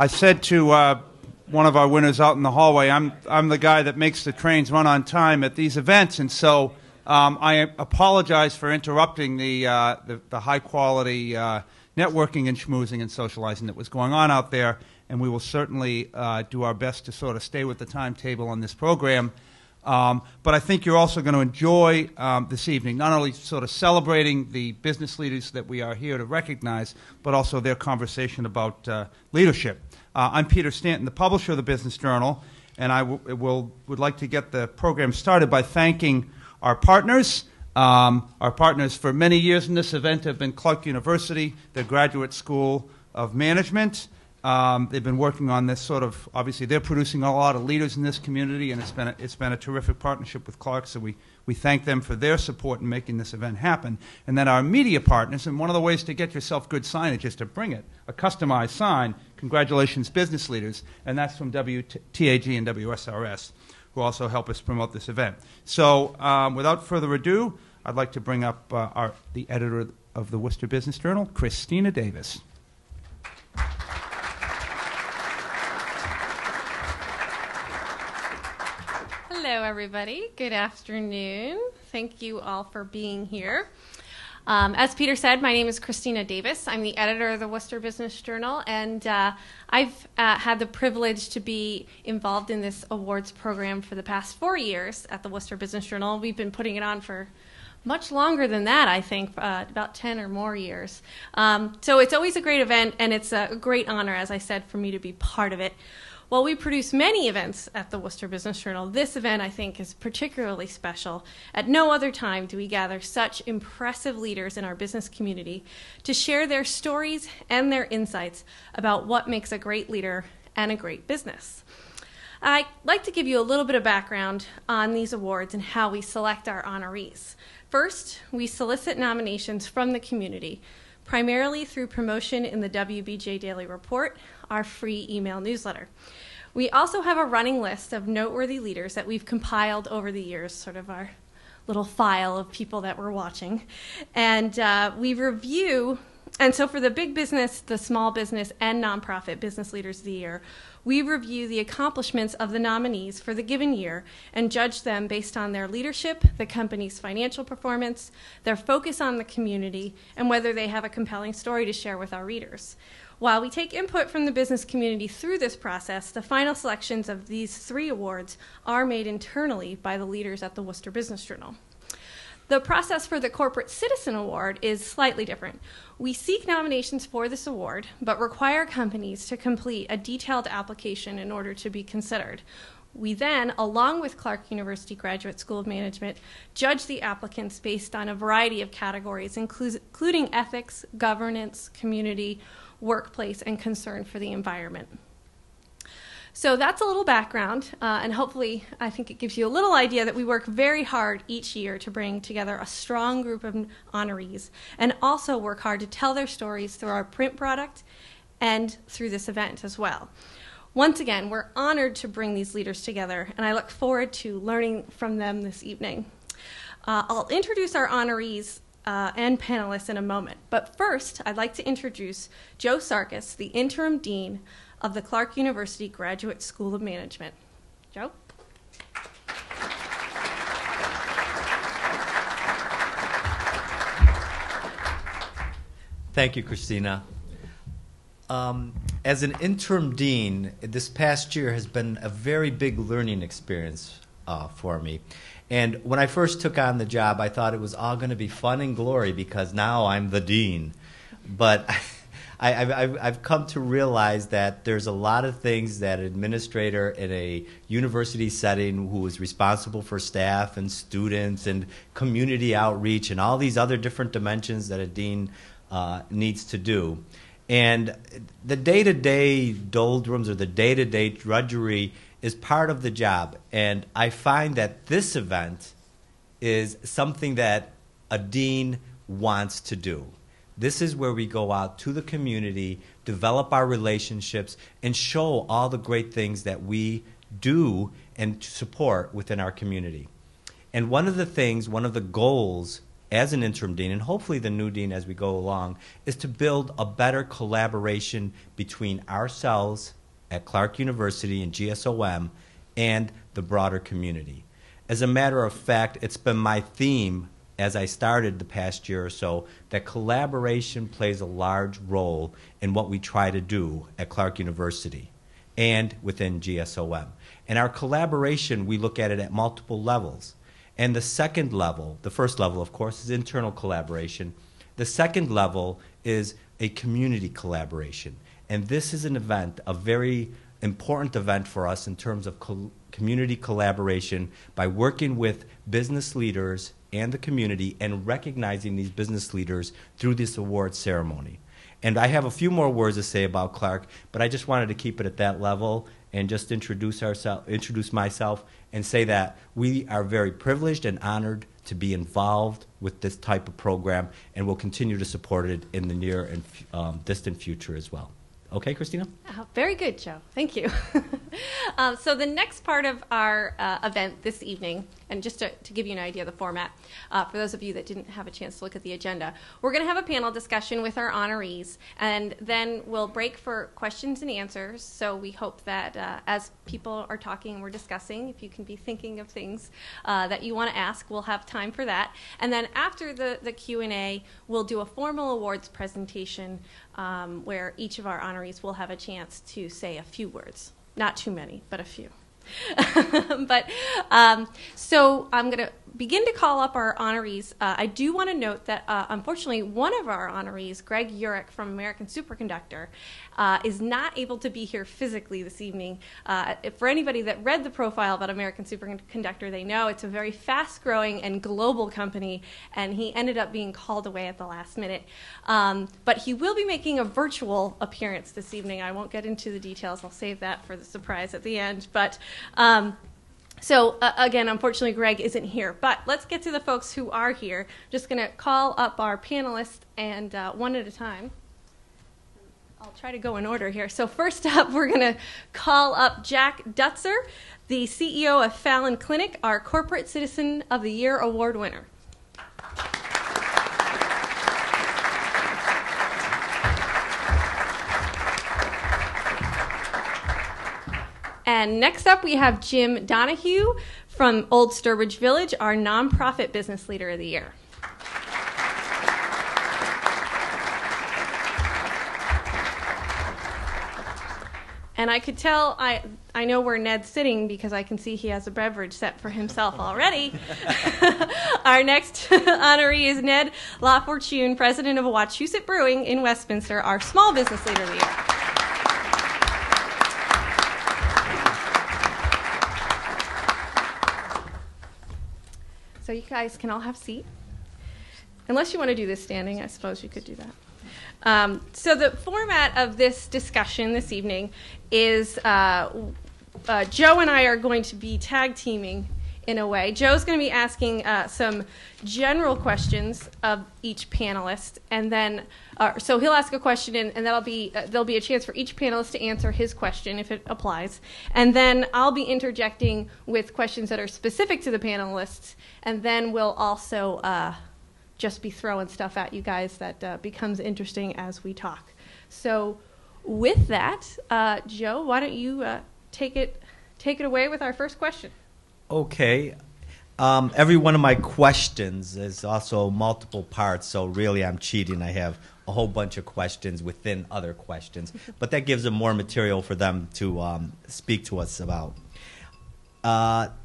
I said to one of our winners out in the hallway, I'm the guy that makes the trains run on time at these events, and so I apologize for interrupting the high-quality networking and schmoozing and socializing that was going on out there, and we will certainly do our best to sort of stay with the timetable on this program. But I think you're also going to enjoy this evening, not only sort of celebrating the business leaders that we are here to recognize, but also their conversation about leadership. I'm Peter Staunton, the publisher of the Business Journal, and I would like to get the program started by thanking our partners. Our partners for many years in this event have been Clark University, the Graduate School of Management. They've been working on this sort of, obviously they're producing a lot of leaders in this community, and it's been a terrific partnership with Clark, so we thank them for their support in making this event happen. And then our media partners, and one of the ways to get yourself good signage is to bring it, a customized sign, congratulations business leaders, and that's from WTAG and WSRS, who also help us promote this event. So without further ado, I'd like to bring up the editor of the Worcester Business Journal, Christina Davis. Hello, everybody. Good afternoon. Thank you all for being here. As Peter said, my name is Christina Davis. I'm the editor of the Worcester Business Journal, and I've had the privilege to be involved in this awards program for the past 4 years at the Worcester Business Journal. We've been putting it on for much longer than that, I think, about 10 or more years. So it's always a great event, and it's a great honor, as I said, for me to be part of it. While we produce many events at the Worcester Business Journal, this event, I think, is particularly special. At no other time do we gather such impressive leaders in our business community to share their stories and their insights about what makes a great leader and a great business. I'd like to give you a little bit of background on these awards and how we select our honorees. First, we solicit nominations from the community, primarily through promotion in the WBJ Daily Report, our free email newsletter. We also have a running list of noteworthy leaders that we've compiled over the years, sort of our little file of people that we're watching. And we review, and so for the big business, the small business, and nonprofit business leaders of the year, we review the accomplishments of the nominees for the given year and judge them based on their leadership, the company's financial performance, their focus on the community, and whether they have a compelling story to share with our readers. While we take input from the business community through this process, the final selections of these 3 awards are made internally by the leaders at the Worcester Business Journal. The process for the Corporate Citizen Award is slightly different. We seek nominations for this award, but require companies to complete a detailed application in order to be considered. We then, along with Clark University Graduate School of Management, judge the applicants based on a variety of categories, including ethics, governance, community, workplace, and concern for the environment. So that's a little background, and hopefully I think it gives you a little idea that we work very hard each year to bring together a strong group of honorees, and also work hard to tell their stories through our print product and through this event as well. Once again, we're honored to bring these leaders together, and I look forward to learning from them this evening. I'll introduce our honorees and panelists in a moment, but first I'd like to introduce Joe Sarkis, the Interim Dean of the Clark University Graduate School of Management. Joe? Thank you, Christina. As an interim dean, this past year has been a very big learning experience for me. And when I first took on the job, I thought it was all going to be fun and glory because now I'm the dean. But I've come to realize that there's a lot of things that an administrator in a university setting who is responsible for staff and students and community outreach and all these other different dimensions that a dean needs to do. And the day-to-day doldrums or the day-to-day drudgery is part of the job. And I find that this event is something that a dean wants to do. This is where we go out to the community, develop our relationships, and show all the great things that we do and support within our community. And one of the goals as an interim dean, and hopefully the new dean as we go along, is to build a better collaboration between ourselves at Clark University and GSOM and the broader community. As a matter of fact, it's been my theme as I started the past year or so that collaboration plays a large role in what we try to do at Clark University and within GSOM. And our collaboration, we look at it at multiple levels. And the second level, the first level, of course, is internal collaboration. The second level is a community collaboration. And this is an event, a very important event for us in terms of community collaboration by working with business leaders and the community and recognizing these business leaders through this award ceremony. And I have a few more words to say about Clark, but I just wanted to keep it at that level and just introduce myself and say that we are very privileged and honored to be involved with this type of program, and will continue to support it in the near and distant future as well. Okay, Christina? Very good, Joe. Thank you. So the next part of our event this evening, and just to give you an idea of the format, for those of you that didn't have a chance to look at the agenda, we're going to have a panel discussion with our honorees, and then we'll break for questions and answers. So we hope that as people are talking and we're discussing, if you can be thinking of things that you want to ask, we'll have time for that. And then after the Q&A, we'll do a formal awards presentation where each of our honorees will have a chance to say a few words. Not too many, but a few. So I'm going to begin to call up our honorees. I do want to note that, unfortunately, one of our honorees, Greg Eureka from American Superconductor, is not able to be here physically this evening. For anybody that read the profile about American Superconductor, they know it's a very fast-growing and global company, and he ended up being called away at the last minute. But he will be making a virtual appearance this evening. I won't get into the details. I'll save that for the surprise at the end. But again, unfortunately, Greg isn't here. But let's get to the folks who are here. Just going to call up our panelists, and one at a time. I'll try to go in order here. So first up, we're going to call up Jack Dutzer, the CEO of Fallon Clinic, our Corporate Citizen of the Year award winner. And next up, we have Jim Donohue from Old Sturbridge Village, our nonprofit business leader of the year. And I could tell, I know where Ned's sitting because I can see he has a beverage set for himself already. Our next honoree is Ned Lafon, president of Wachusett Brewing in Westminster, our small business leader of the year. So you guys can all have a seat. Unless you want to do this standing, I suppose you could do that. So the format of this discussion this evening is Joe and I are going to be tag teaming in a way. Joe's going to be asking some general questions of each panelist, and then so he'll ask a question, and there'll be a chance for each panelist to answer his question if it applies, and then I'll be interjecting with questions that are specific to the panelists, and then we'll also just be throwing stuff at you guys that becomes interesting as we talk. So with that, Joe, why don't you take it away with our first question? Okay. Every one of my questions is also multiple parts, so really I'm cheating. I have a whole bunch of questions within other questions, but that gives them more material for them to speak to us about.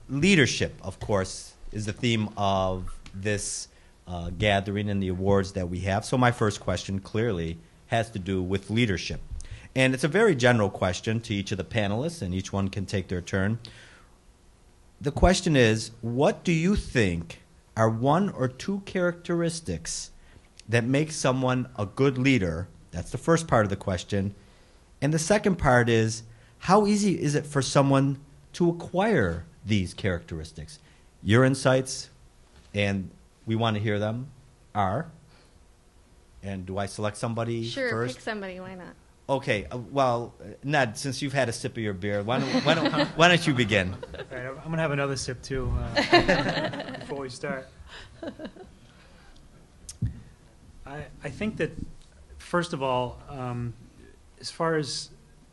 Leadership, of course, is the theme of this gathering and the awards that we have. So my first question clearly has to do with leadership. And it's a very general question to each of the panelists, and each one can take their turn. The question is, what do you think are one or two characteristics that make someone a good leader? That's the first part of the question. And the second part is, how easy is it for someone to acquire these characteristics? Your insights, and we want to hear them, are, and do I select somebody first? Sure, pick somebody, why not? Okay, well, Ned, since you've had a sip of your beer, why don't you begin? All right, I'm going to have another sip, too, before we start. I think that, first of all, as far as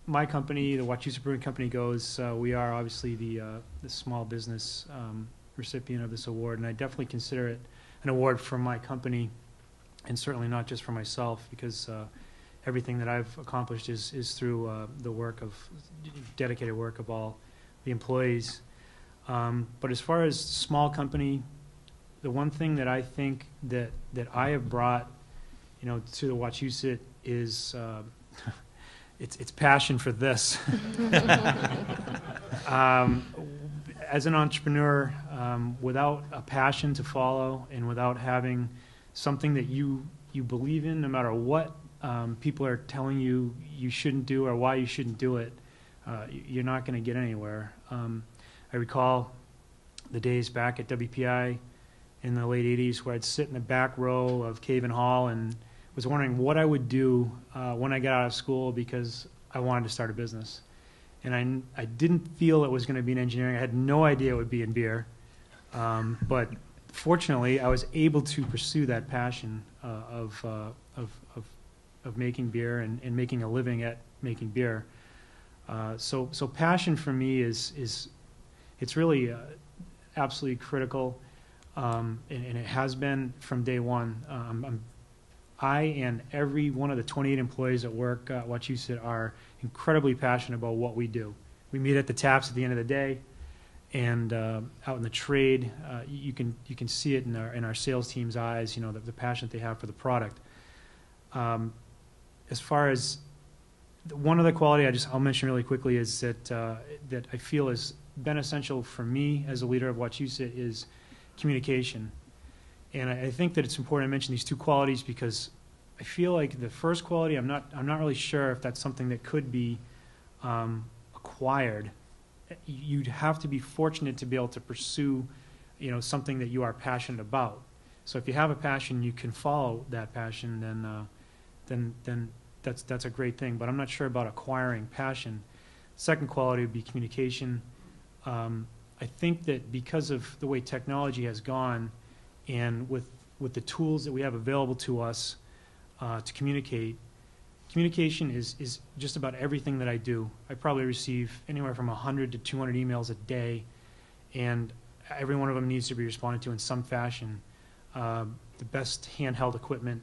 my company, the Wachusett Brewing Company goes, we are obviously the small business recipient of this award, and I definitely consider it an award for my company, and certainly not just for myself, because everything that I've accomplished is through the work of dedicated work of all the employees. But as far as small company, the one thing that I think that I have brought, to the Wachusett is it's passion for this. As an entrepreneur, without a passion to follow and without having something that you believe in, no matter what people are telling you shouldn't do or why you shouldn't do it, you're not going to get anywhere. I recall the days back at WPI in the late 80s where I'd sit in the back row of Caven Hall and was wondering what I would do when I got out of school, because I wanted to start a business. And I didn't feel it was going to be in engineering. I had no idea it would be in beer. But fortunately, I was able to pursue that passion of making beer and making a living at making beer. So passion for me is it's really absolutely critical, and it has been from day one. I and every one of the 28 employees that work at Wachusett are incredibly passionate about what we do. We meet at the taps at the end of the day, and out in the trade, you can see it in our sales team's eyes. The passion that they have for the product. As far as one other quality, I'll mention really quickly is that I feel has been essential for me as a leader of Wachusett is communication. And I think that it's important to mention these two qualities because I feel like the first quality, I'm not really sure if that's something that could be acquired. You'd have to be fortunate to be able to pursue, something that you are passionate about. So if you have a passion, you can follow that passion, then that's a great thing. But I'm not sure about acquiring passion. Second quality would be communication. I think that because of the way technology has gone, and with the tools that we have available to us to communicate, communication is just about everything that I do. I probably receive anywhere from 100 to 200 emails a day, and every one of them needs to be responded to in some fashion. The best handheld equipment.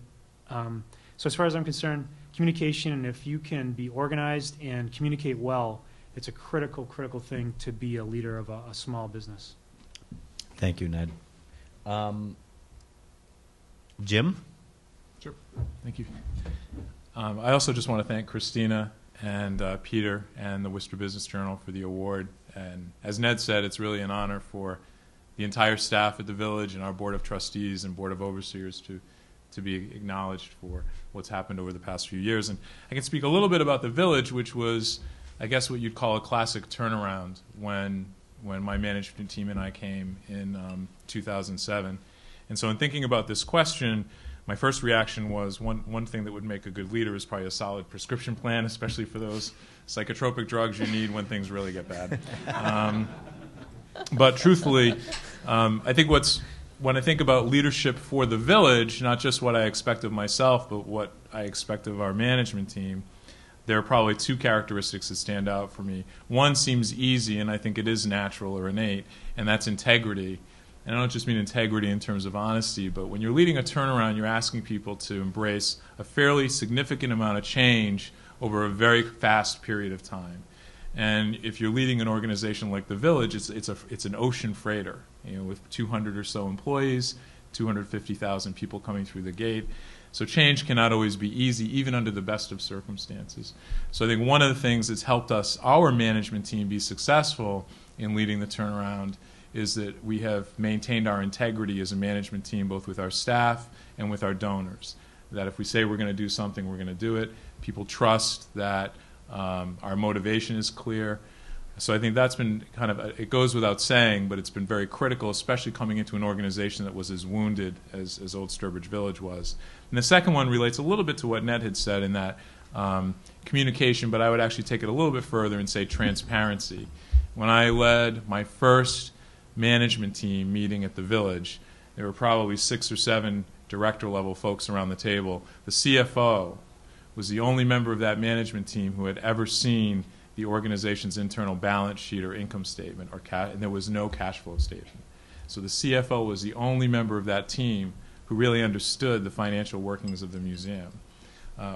So as far as I'm concerned, communication, and if you can be organized and communicate well, it's a critical thing to be a leader of a small business. Thank you, Ned. Jim? Sure. Thank you. I also just want to thank Christina and Peter and the Worcester Business Journal for the award. And as Ned said, it's really an honor for the entire staff at the Village and our Board of Trustees and Board of Overseers to be acknowledged for what's happened over the past few years. And I can speak a little bit about the Village, which was, I guess, what you'd call a classic turnaround when my management team and I came in 2007. And so in thinking about this question, my first reaction was one thing that would make a good leader is probably a solid prescription plan, especially for those psychotropic drugs you need when things really get bad. But truthfully, I think when I think about leadership for the Village, not just what I expect of myself, but what I expect of our management team, there are probably two characteristics that stand out for me. One seems easy, and I think it is natural or innate, and that's integrity. And I don't just mean integrity in terms of honesty, but when you're leading a turnaround, you're asking people to embrace a fairly significant amount of change over a very fast period of time. And if you're leading an organization like the Village, it's an ocean freighter, with 200 or so employees, 250,000 people coming through the gate. So change cannot always be easy, even under the best of circumstances. So I think one of the things that's helped us, our management team, be successful in leading the turnaround is that we have maintained our integrity as a management team, both with our staff and with our donors. That if we say we're going to do something, we're going to do it. People trust that our motivation is clear. So I think that's been kind of, it goes without saying, but it's been very critical, especially coming into an organization that was as wounded as Old Sturbridge Village was. And the second one relates a little bit to what Ned had said in that communication, but I would actually take it a little bit further and say transparency. When I led my first management team meeting at the Village, there were probably 6 or 7 director level folks around the table. The CFO was the only member of that management team who had ever seen the organization's internal balance sheet or income statement, and there was no cash flow statement. So the CFO was the only member of that team who really understood the financial workings of the museum.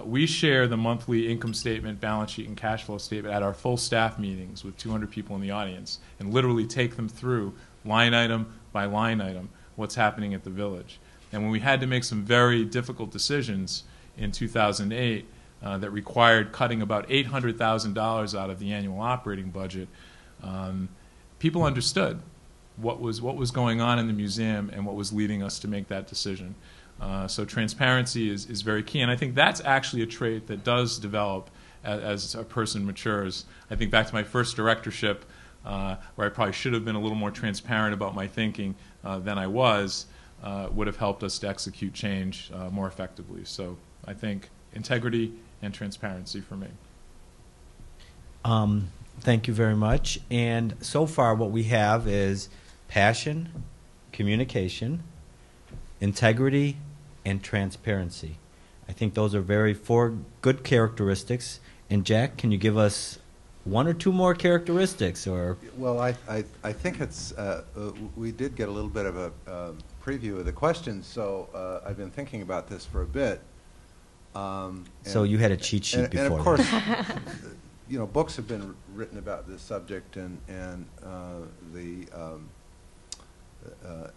We share the monthly income statement, balance sheet, and cash flow statement at our full staff meetings with 200 people in the audience, and literally take them through line item by line item what's happening at the village. And when we had to make some very difficult decisions in 2008 that required cutting about $800,000 out of the annual operating budget, people understood what was going on in the museum and what was leading us to make that decision. So transparency is very key, and I think that's actually a trait that does develop as a person matures. I think back to my first directorship, where I probably should have been a little more transparent about my thinking than I was, would have helped us to execute change more effectively. So I think integrity and transparency for me. Thank you very much. And so far what we have is passion, communication, integrity, and transparency. I think those are four good characteristics. And Jack, can you give us one or two more characteristics? Or well, I think it's we did get a little bit of a preview of the questions, so I've been thinking about this for a bit. So you had a cheat sheet before. And of course, you know, books have been written about this subject, and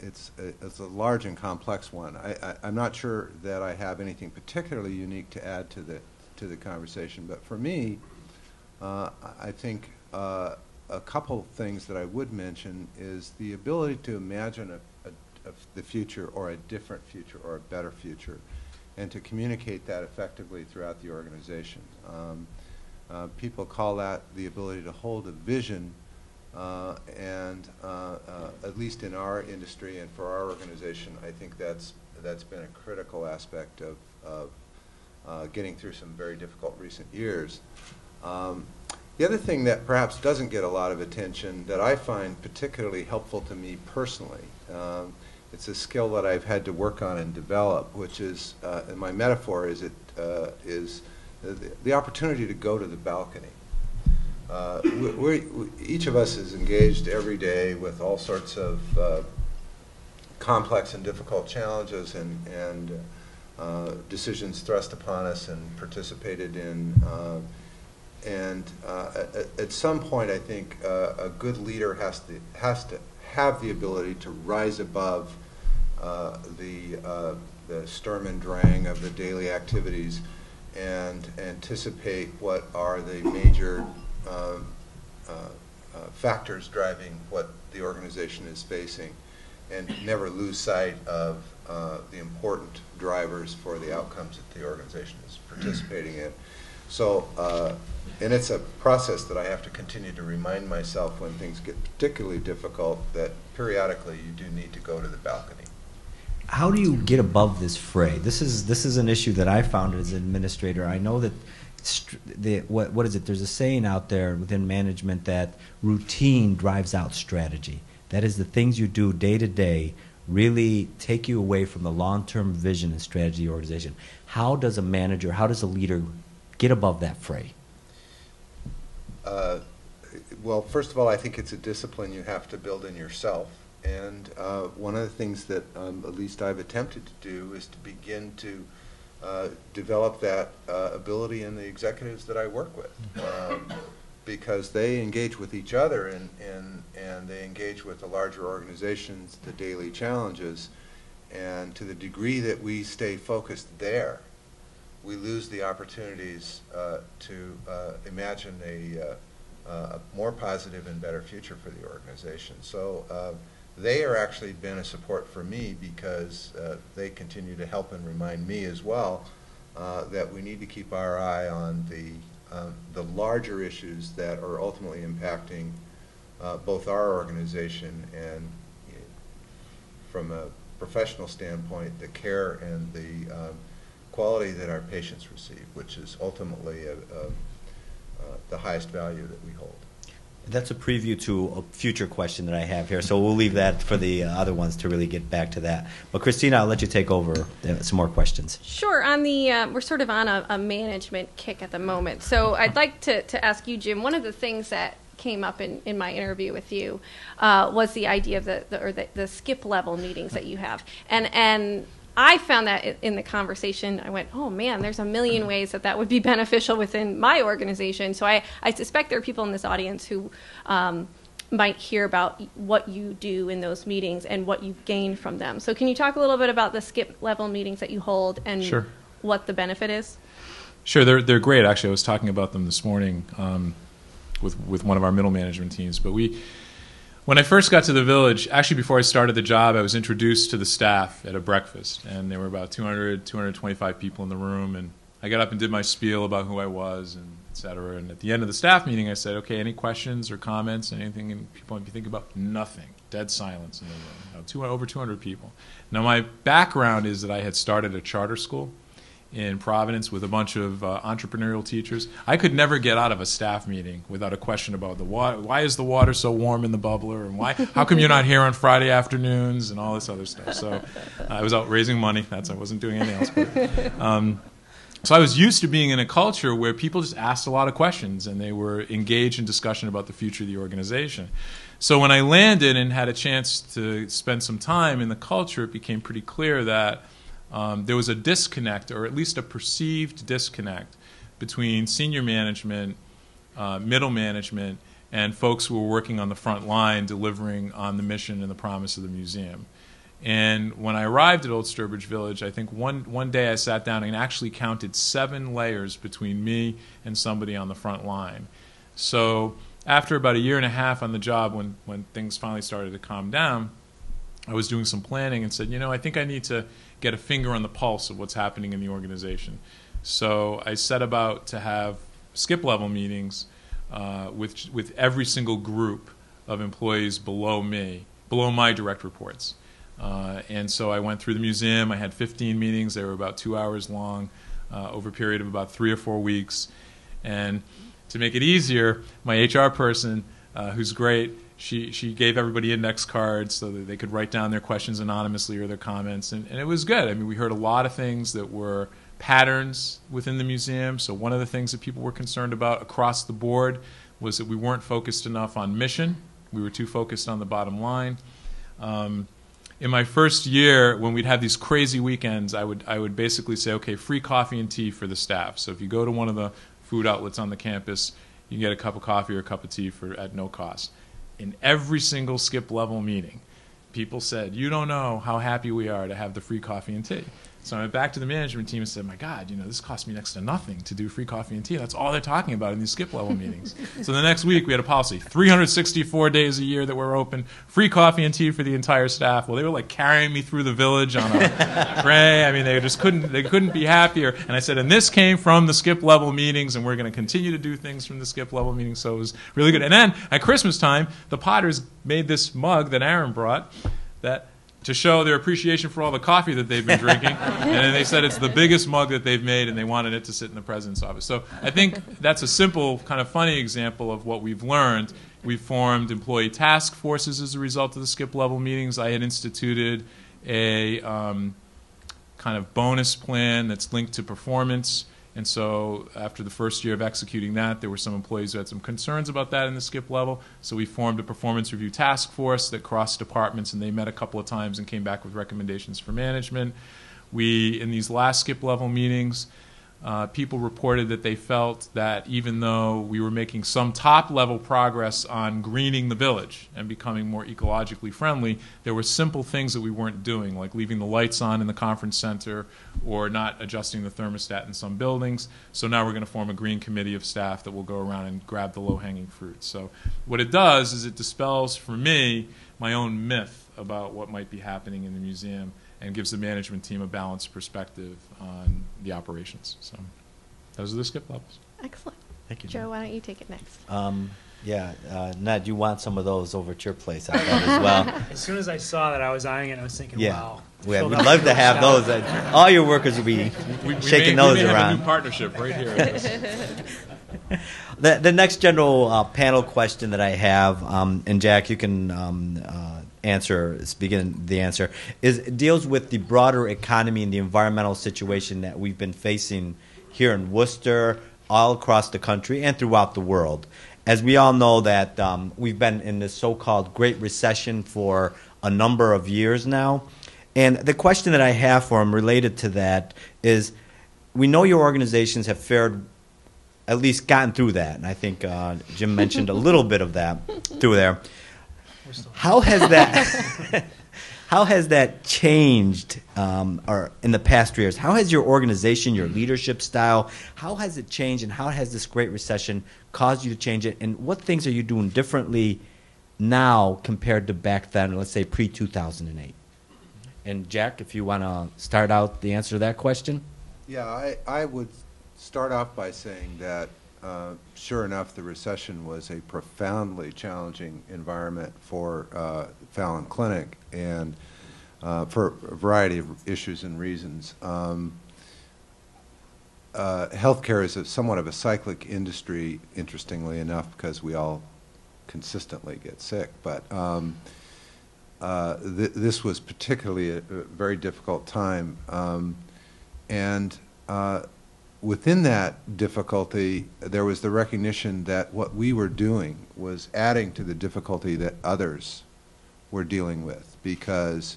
it's a large and complex one. I'm not sure that I have anything particularly unique to add to the conversation, but for me, I think a couple things that I would mention is the ability to imagine the future, or a different future, or a better future, and to communicate that effectively throughout the organization. People call that the ability to hold a vision, and at least in our industry and for our organization, I think that's been a critical aspect of getting through some very difficult recent years. The other thing that perhaps doesn't get a lot of attention that I find particularly helpful to me personally, it's a skill that I've had to work on and develop, which is, and my metaphor is the opportunity to go to the balcony. Each of us is engaged every day with all sorts of complex and difficult challenges and decisions thrust upon us and participated in. At some point, I think a good leader has to have the ability to rise above the sturm and drang of the daily activities and anticipate what are the major factors driving what the organization is facing, and never lose sight of the important drivers for the outcomes that the organization is participating in. So, and it's a process that I have to continue to remind myself when things get particularly difficult, that periodically you do need to go to the balcony. how do you get above this fray? This is an issue that I found as an administrator. I know that what is it? There's a saying out there within management that routine drives out strategy. That is, the things you do day to day really take you away from the long-term vision and strategy of the organization. How does a manager, how does a leader get above that fray? Well, first of all, I think it's a discipline you have to build in yourself. And one of the things that at least I've attempted to do is to begin to develop that ability in the executives that I work with. Because they engage with each other and they engage with the larger organizations, the daily challenges, and to the degree that we stay focused there, we lose the opportunities to imagine a more positive and better future for the organization. So they are actually been a support for me because they continue to help and remind me as well that we need to keep our eye on the larger issues that are ultimately impacting both our organization and, from a professional standpoint, the care and the quality that our patients receive, which is ultimately the highest value that we hold. That's a preview to a future question that I have here, so we'll leave that for the other ones to really get back to that. But Christina, I'll let you take over some more questions. Sure. On the we're sort of on a management kick at the moment, so I'd like to ask you, Jim. One of the things that came up in my interview with you was the idea of the skip level meetings that you have, and I found that in the conversation, I went, oh man, there's a million ways that would be beneficial within my organization. So I suspect there are people in this audience who might hear about what you do in those meetings and what you've gained from them. So can you talk a little bit about the skip level meetings that you hold and Sure. what the benefit is? Sure, they're great. Actually, I was talking about them this morning with one of our middle management teams. But when I first got to the village, actually before I started the job, I was introduced to the staff at a breakfast, and there were about 225 people in the room, and I got up and did my spiel about who I was, and et cetera. And at the end of the staff meeting, I said, okay, any questions or comments, anything people might be thinking about? Nothing. Dead silence in the room. Over 200 people. Now, my background is that I had started a charter school in Providence with a bunch of entrepreneurial teachers. I could never get out of a staff meeting without a question about the water. Why is the water so warm in the bubbler? And how come you're not here on Friday afternoons and all this other stuff? So I was out raising money. I wasn't doing anything else. But, so I was used to being in a culture where people just asked a lot of questions and they were engaged in discussion about the future of the organization. So when I landed and had a chance to spend some time in the culture, it became pretty clear that there was a disconnect, or at least a perceived disconnect, between senior management, middle management, and folks who were working on the front line delivering on the mission and the promise of the museum. And when I arrived at Old Sturbridge Village, I think one day I sat down and actually counted 7 layers between me and somebody on the front line. So after about a year and a half on the job, when things finally started to calm down, I was doing some planning and said, I think I need to get a finger on the pulse of what's happening in the organization. So I set about to have skip level meetings with every single group of employees below me, below my direct reports. And so I went through the museum. I had 15 meetings. They were about 2 hours long over a period of about 3 or 4 weeks. And to make it easier, my HR person, who's great, she gave everybody index cards so that they could write down their questions anonymously or their comments, and it was good. I mean, we heard a lot of things that were patterns within the museum. So one of the things that people were concerned about across the board was that we weren't focused enough on mission. We were too focused on the bottom line. In my first year, when we'd have these crazy weekends, I would basically say, okay, free coffee and tea for the staff. So if you go to one of the food outlets on the campus, you can get a cup of coffee or a cup of tea at no cost. In every single skip level meeting, people said, you don't know how happy we are to have the free coffee and tea. So I went back to the management team and said, my God, this cost me next to nothing to do free coffee and tea. That's all they're talking about in these skip level meetings. So the next week we had a policy, 364 days a year that we're open, free coffee and tea for the entire staff. Well, they were like carrying me through the village on a tray. I mean, they couldn't be happier. And I said, and this came from the skip level meetings, and we're going to continue to do things from the skip level meetings. So it was really good. And then at Christmas time, the Potters made this mug that Erin brought to show their appreciation for all the coffee that they've been drinking. And then they said it's the biggest mug that they've made, and they wanted it to sit in the president's office. So I think that's a simple, kind of funny example of what we've learned. We've formed employee task forces as a result of the skip level meetings. I had instituted a kind of bonus plan that's linked to performance. And so after the first year of executing that, there were some employees who had some concerns about that in the skip level. So we formed a performance review task force that crossed departments, and they met a couple of times and came back with recommendations for management. In these last skip level meetings, people reported that they felt that even though we were making some top-level progress on greening the village and becoming more ecologically friendly, there were simple things that we weren't doing, like leaving the lights on in the conference center or not adjusting the thermostat in some buildings. So now we're going to form a green committee of staff that will go around and grab the low-hanging fruit. So what it does is it dispels, for me, my own myth about what might be happening in the museum, and gives the management team a balanced perspective on the operations. So those are the skip levels. Excellent. Thank you, Joe, why don't you take it next? Ned, you want some of those over at your place, I bet, as well. As soon as I saw that, I was eyeing it, and I was thinking, wow. We'd love to have those. All your workers would be shaking those we may around. have a new partnership right here. The next general panel question that I have, and Jack, you can begin the answer, deals with the broader economy and the environmental situation that we've been facing here in Worcester, all across the country, and throughout the world. As we all know that we've been in this so-called Great Recession for a number of years now. And the question that I have for him related to that is, we know your organizations have fared, at least gotten through that, and I think Jim mentioned a little bit of that through there. How has that how has that changed or in the past 3 years? How has your organization, your leadership style, how has it changed, and how has this Great Recession caused you to change it? And what things are you doing differently now compared to back then, let's say pre-2008? And Jack, if you want to start out the answer to that question. Yeah, I would start off by saying that sure enough, the recession was a profoundly challenging environment for Fallon Clinic, and for a variety of issues and reasons. Healthcare is somewhat of a cyclic industry, interestingly enough, because we all consistently get sick. But this was particularly a very difficult time, and within that difficulty, there was the recognition that what we were doing was adding to the difficulty that others were dealing with, because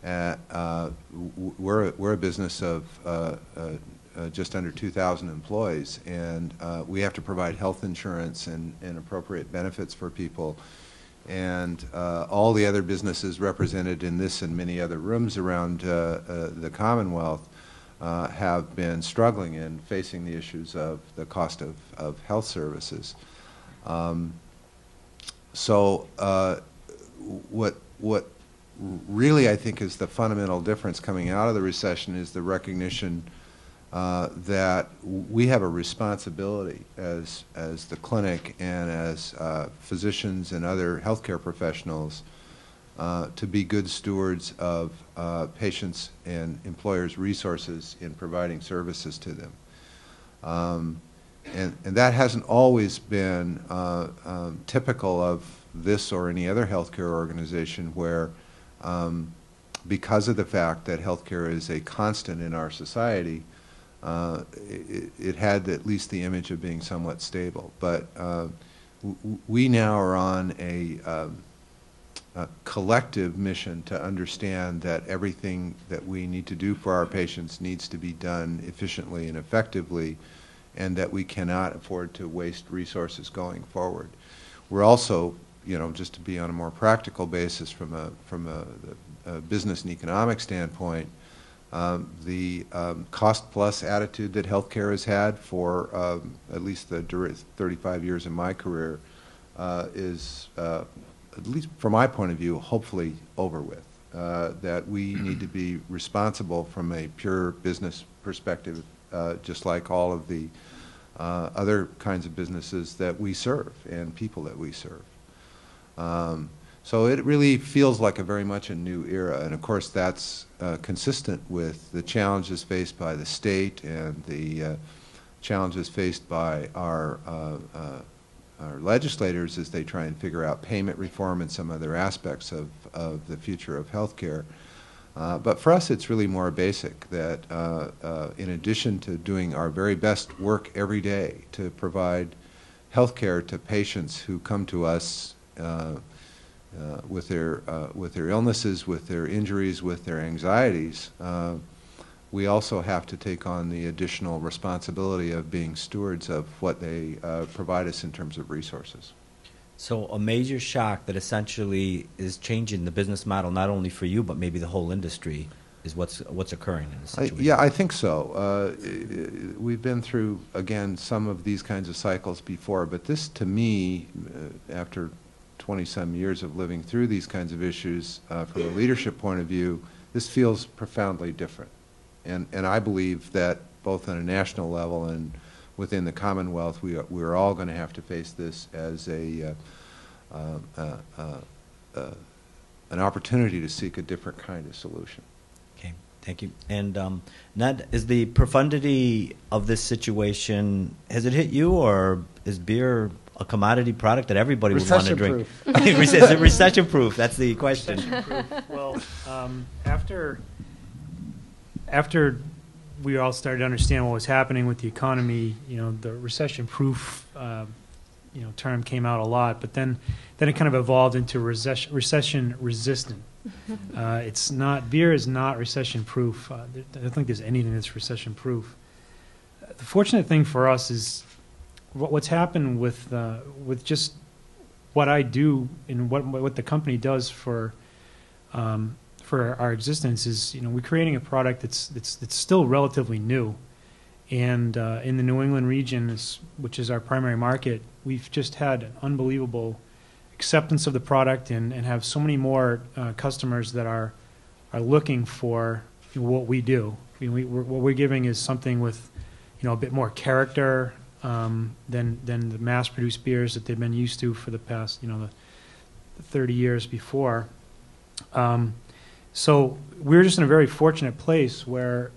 we're a business of just under 2,000 employees, and we have to provide health insurance and appropriate benefits for people. And all the other businesses represented in this and many other rooms around the Commonwealth have been struggling and facing the issues of the cost of health services. So what really I think is the fundamental difference coming out of the recession is the recognition that we have a responsibility as the clinic and as physicians and other healthcare professionals to be good stewards of patients' and employers' resources in providing services to them. And that hasn't always been typical of this or any other healthcare organization, where because of the fact that healthcare is a constant in our society, it had at least the image of being somewhat stable. But we now are on a collective mission to understand that everything that we need to do for our patients needs to be done efficiently and effectively, and that we cannot afford to waste resources going forward. We're also, you know, just to be on a more practical basis from a business and economic standpoint, the cost-plus attitude that healthcare has had for at least the 35 years of my career is, at least from my point of view, hopefully over with. That we need to be responsible from a pure business perspective, just like all of the other kinds of businesses that we serve and people that we serve. So it really feels like very much a new era, and of course that's consistent with the challenges faced by the state and the challenges faced by our legislators as they try and figure out payment reform and some other aspects of the future of healthcare. But for us, it's really more basic, that in addition to doing our very best work every day to provide healthcare to patients who come to us with their illnesses, with their injuries, with their anxieties, we also have to take on the additional responsibility of being stewards of what they provide us in terms of resources. So a major shock that essentially is changing the business model, not only for you, but maybe the whole industry, is what's occurring in this situation. Yeah, I think so. We've been through, again, some of these kinds of cycles before, but this, to me, after 20-some years of living through these kinds of issues, from a leadership point of view, this feels profoundly different. And I believe that both on a national level and within the Commonwealth, we're all going to have to face this as an opportunity to seek a different kind of solution. Okay. Thank you. And Ned, is the profundity of this situation, has it hit you, or is beer a commodity product that everybody would want to drink? Is it recession-proof? That's the question. Recession-proof. Well, after we all started to understand what was happening with the economy, the recession-proof term came out a lot, but then it kind of evolved into recession-resistant. Beer is not recession-proof. I don't think there's anything that's recession-proof. The fortunate thing for us is what's happened with just what I do and what the company does for our existence is, we're creating a product that's still relatively new, and in the New England region, which is our primary market, we've just had an unbelievable acceptance of the product and have so many more customers that are looking for what we do. What we're giving is something with a bit more character than the mass-produced beers that they've been used to for the past the 30 years before. So we're just in a very fortunate place where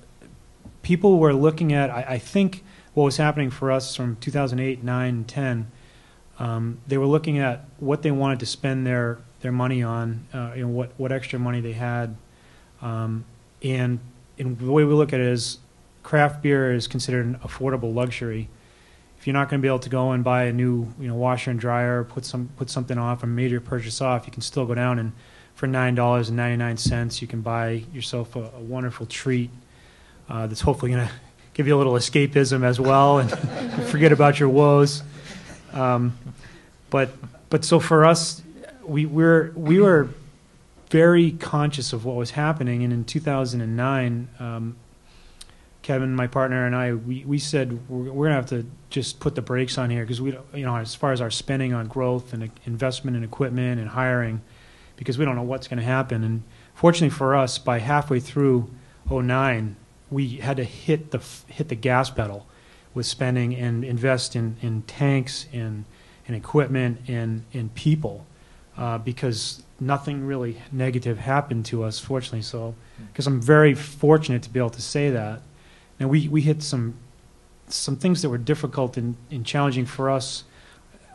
people were looking at, I think what was happening for us from 2008, 9, and 10, they were looking at what they wanted to spend their money on, what extra money they had. And the way we look at it is craft beer is considered an affordable luxury. If you're not going to be able to go and buy a new washer and dryer, put something off, a major purchase off, you can still go down and for $9.99 you can buy yourself a wonderful treat that's hopefully going to give you a little escapism as well and forget about your woes. But so for us, we were very conscious of what was happening, and in 2009, Kevin, my partner, and I, we said we're going to have to just put the brakes on here because we, as far as our spending on growth and investment in equipment and hiring, because we don't know what's going to happen. And fortunately for us, by halfway through 2009, we had to hit the gas pedal with spending and invest in tanks and equipment and people because nothing really negative happened to us, fortunately. So, because I'm very fortunate to be able to say that. And we hit some things that were difficult and challenging for us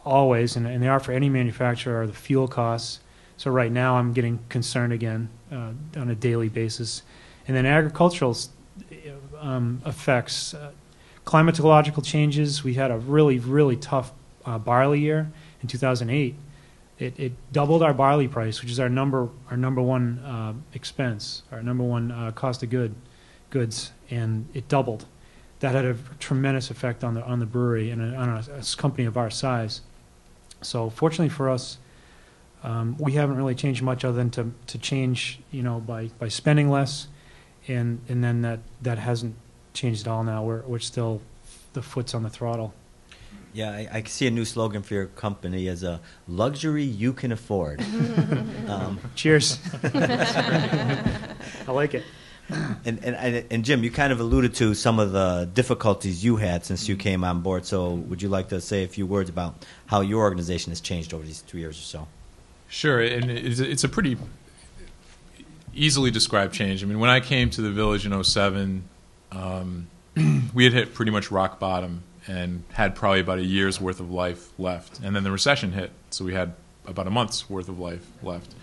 always, and they are for any manufacturer, are the fuel costs. So right now I'm getting concerned again on a daily basis. And then agricultural effects, climatological changes. We had a really, really tough barley year in 2008. It doubled our barley price, which is our number one expense, our number one cost of goods, and it doubled. That had a tremendous effect on the brewery and on a company of our size. So fortunately for us, we haven't really changed much other than to change, by spending less, and then that hasn't changed at all now. We're still the foot's on the throttle. Yeah, I see a new slogan for your company as a luxury you can afford. Cheers. I like it. And Jim, you kind of alluded to some of the difficulties you had since you came on board. So would you like to say a few words about how your organization has changed over these 2 years or so? Sure, and it's a pretty easily described change. I mean, when I came to the village in 2007, we had hit pretty much rock bottom and had probably about a year's worth of life left. And then the recession hit, so we had about a month's worth of life left.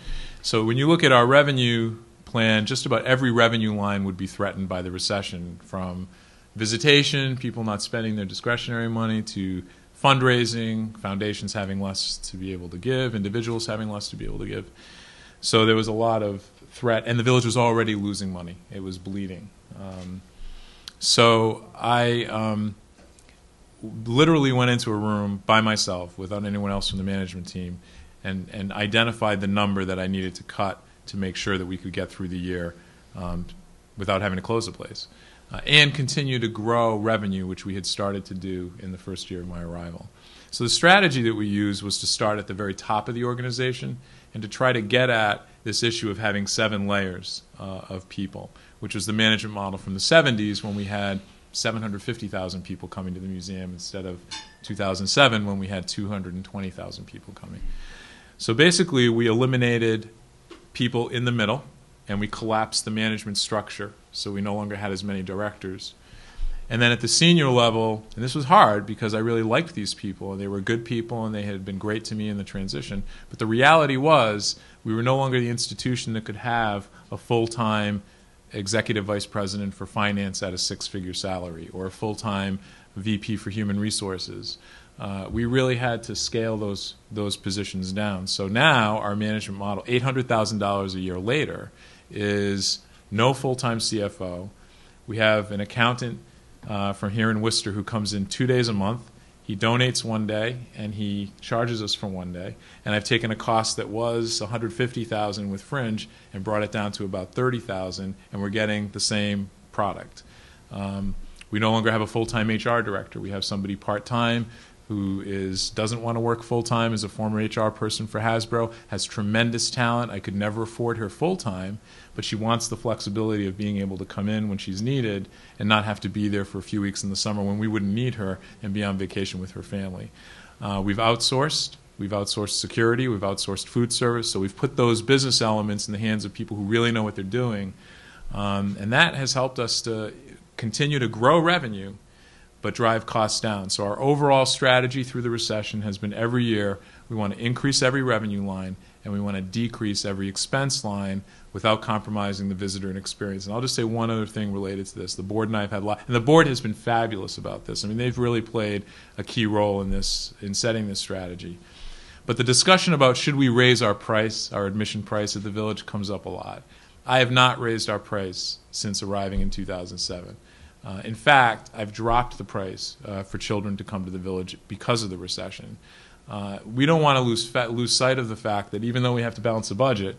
So when you look at our revenue plan, just about every revenue line would be threatened by the recession, from visitation, people not spending their discretionary money, to fundraising, foundations having less to be able to give, individuals having less to be able to give. So there was a lot of threat, and the village was already losing money. It was bleeding. So I literally went into a room by myself without anyone else from the management team and identified the number that I needed to cut to make sure that we could get through the year without having to close the place, and continue to grow revenue, which we had started to do in the first year of my arrival. So the strategy that we used was to start at the very top of the organization and to try to get at this issue of having 7 layers of people, which was the management model from the 70s when we had 750,000 people coming to the museum instead of 2007 when we had 220,000 people coming. So basically we eliminated people in the middle and we collapsed the management structure so we no longer had as many directors. And then at the senior level, and this was hard because I really liked these people, and they were good people, and they had been great to me in the transition. But the reality was we were no longer the institution that could have a full-time executive vice president for finance at a six-figure salary or a full-time VP for human resources. We really had to scale those positions down. So now our management model, $800,000 a year later, is no full-time CFO. We have an accountant from here in Worcester who comes in 2 days a month. He donates one day, and he charges us for one day. And I've taken a cost that was $150,000 with Fringe and brought it down to about $30,000, and we're getting the same product. We no longer have a full-time HR director. We have somebody part-time who doesn't want to work full-time, is a former HR person for Hasbro, has tremendous talent. I could never afford her full-time, but she wants the flexibility of being able to come in when she's needed and not have to be there for a few weeks in the summer when we wouldn't need her and be on vacation with her family. We've outsourced. We've outsourced security. We've outsourced food service. So we've put those business elements in the hands of people who really know what they're doing. And that has helped us to continue to grow revenue but drive costs down. So our overall strategy through the recession has been every year we want to increase every revenue line and we want to decrease every expense line without compromising the visitor and experience. And I'll just say one other thing related to this. The board and I have had and the board has been fabulous about this. I mean, they've really played a key role in setting this strategy. But the discussion about should we raise our price, our admission price at the Village, comes up a lot. I have not raised our price since arriving in 2007. In fact, I've dropped the price for children to come to the Village because of the recession. We don't want to lose sight of the fact that even though we have to balance the budget,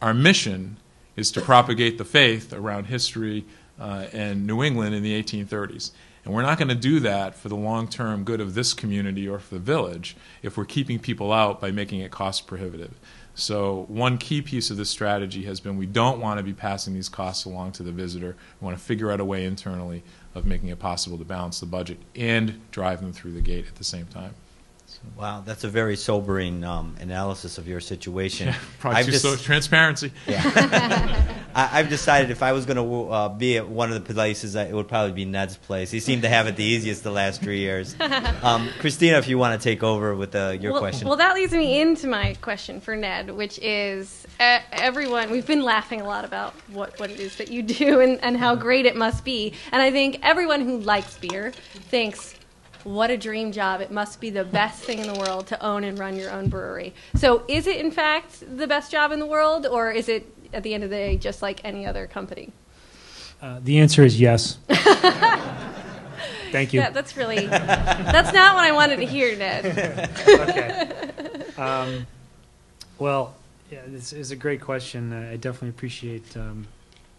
our mission is to propagate the faith around history and New England in the 1830s. And we're not going to do that for the long-term good of this community or for the Village if we're keeping people out by making it cost prohibitive. So one key piece of this strategy has been we don't want to be passing these costs along to the visitor. We want to figure out a way internally of making it possible to balance the budget and drive them through the gate at the same time. So. Wow, that's a very sobering analysis of your situation. Yeah, probably transparency. Yeah. I've decided if I was going to be at one of the places, it would probably be Ned's place. He seemed to have it the easiest the last 3 years. Christina, if you want to take over with your question. Well, that leads me into my question for Ned, which is everyone, we've been laughing a lot about what it is that you do and how great it must be. And I think everyone who likes beer thinks, what a dream job. It must be the best thing in the world to own and run your own brewery. So is it, in fact, the best job in the world, or is it, at the end of the day, just like any other company? The answer is yes. Thank you. That's not what I wanted to hear, Ned. Okay. Well, yeah, this is a great question. I definitely appreciate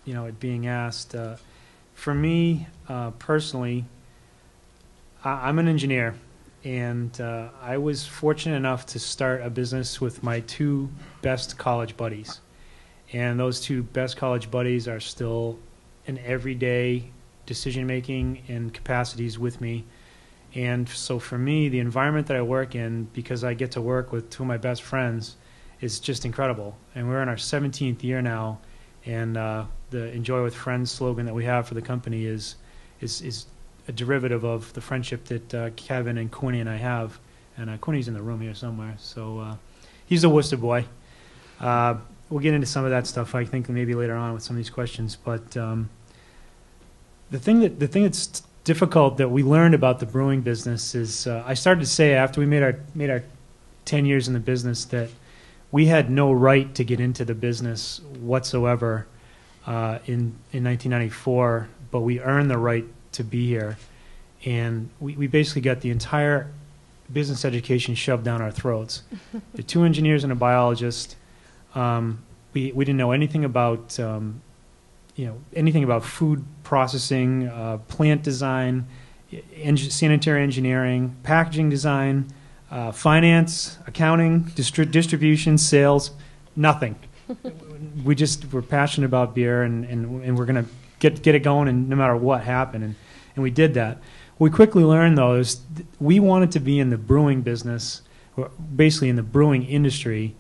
it being asked. For me, personally, I'm an engineer, and I was fortunate enough to start a business with my two best college buddies. And those two best college buddies are still in everyday decision-making and capacities with me. And so for me, the environment that I work in, because I get to work with two of my best friends, is just incredible. And we're in our 17th year now, and the Enjoy with Friends slogan that we have for the company is a derivative of the friendship that Kevin and Quinny and I have. And Quinny's in the room here somewhere. So he's a Worcester boy. We'll get into some of that stuff, I think, maybe later on with some of these questions. But the thing that's difficult that we learned about the brewing business is I started to say after we made our 10 years in the business that we had no right to get into the business whatsoever in 1994, but we earned the right to be here. And we basically got the entire business education shoved down our throats. The two engineers and a biologist. We didn't know anything about anything about food processing, plant design, sanitary engineering, packaging design, finance, accounting, distribution, sales, nothing. We just were passionate about beer, and we're going to get it going, and no matter what happened, and we did that. What we quickly learned, though, is we wanted to be in the brewing business, or basically in the brewing industry,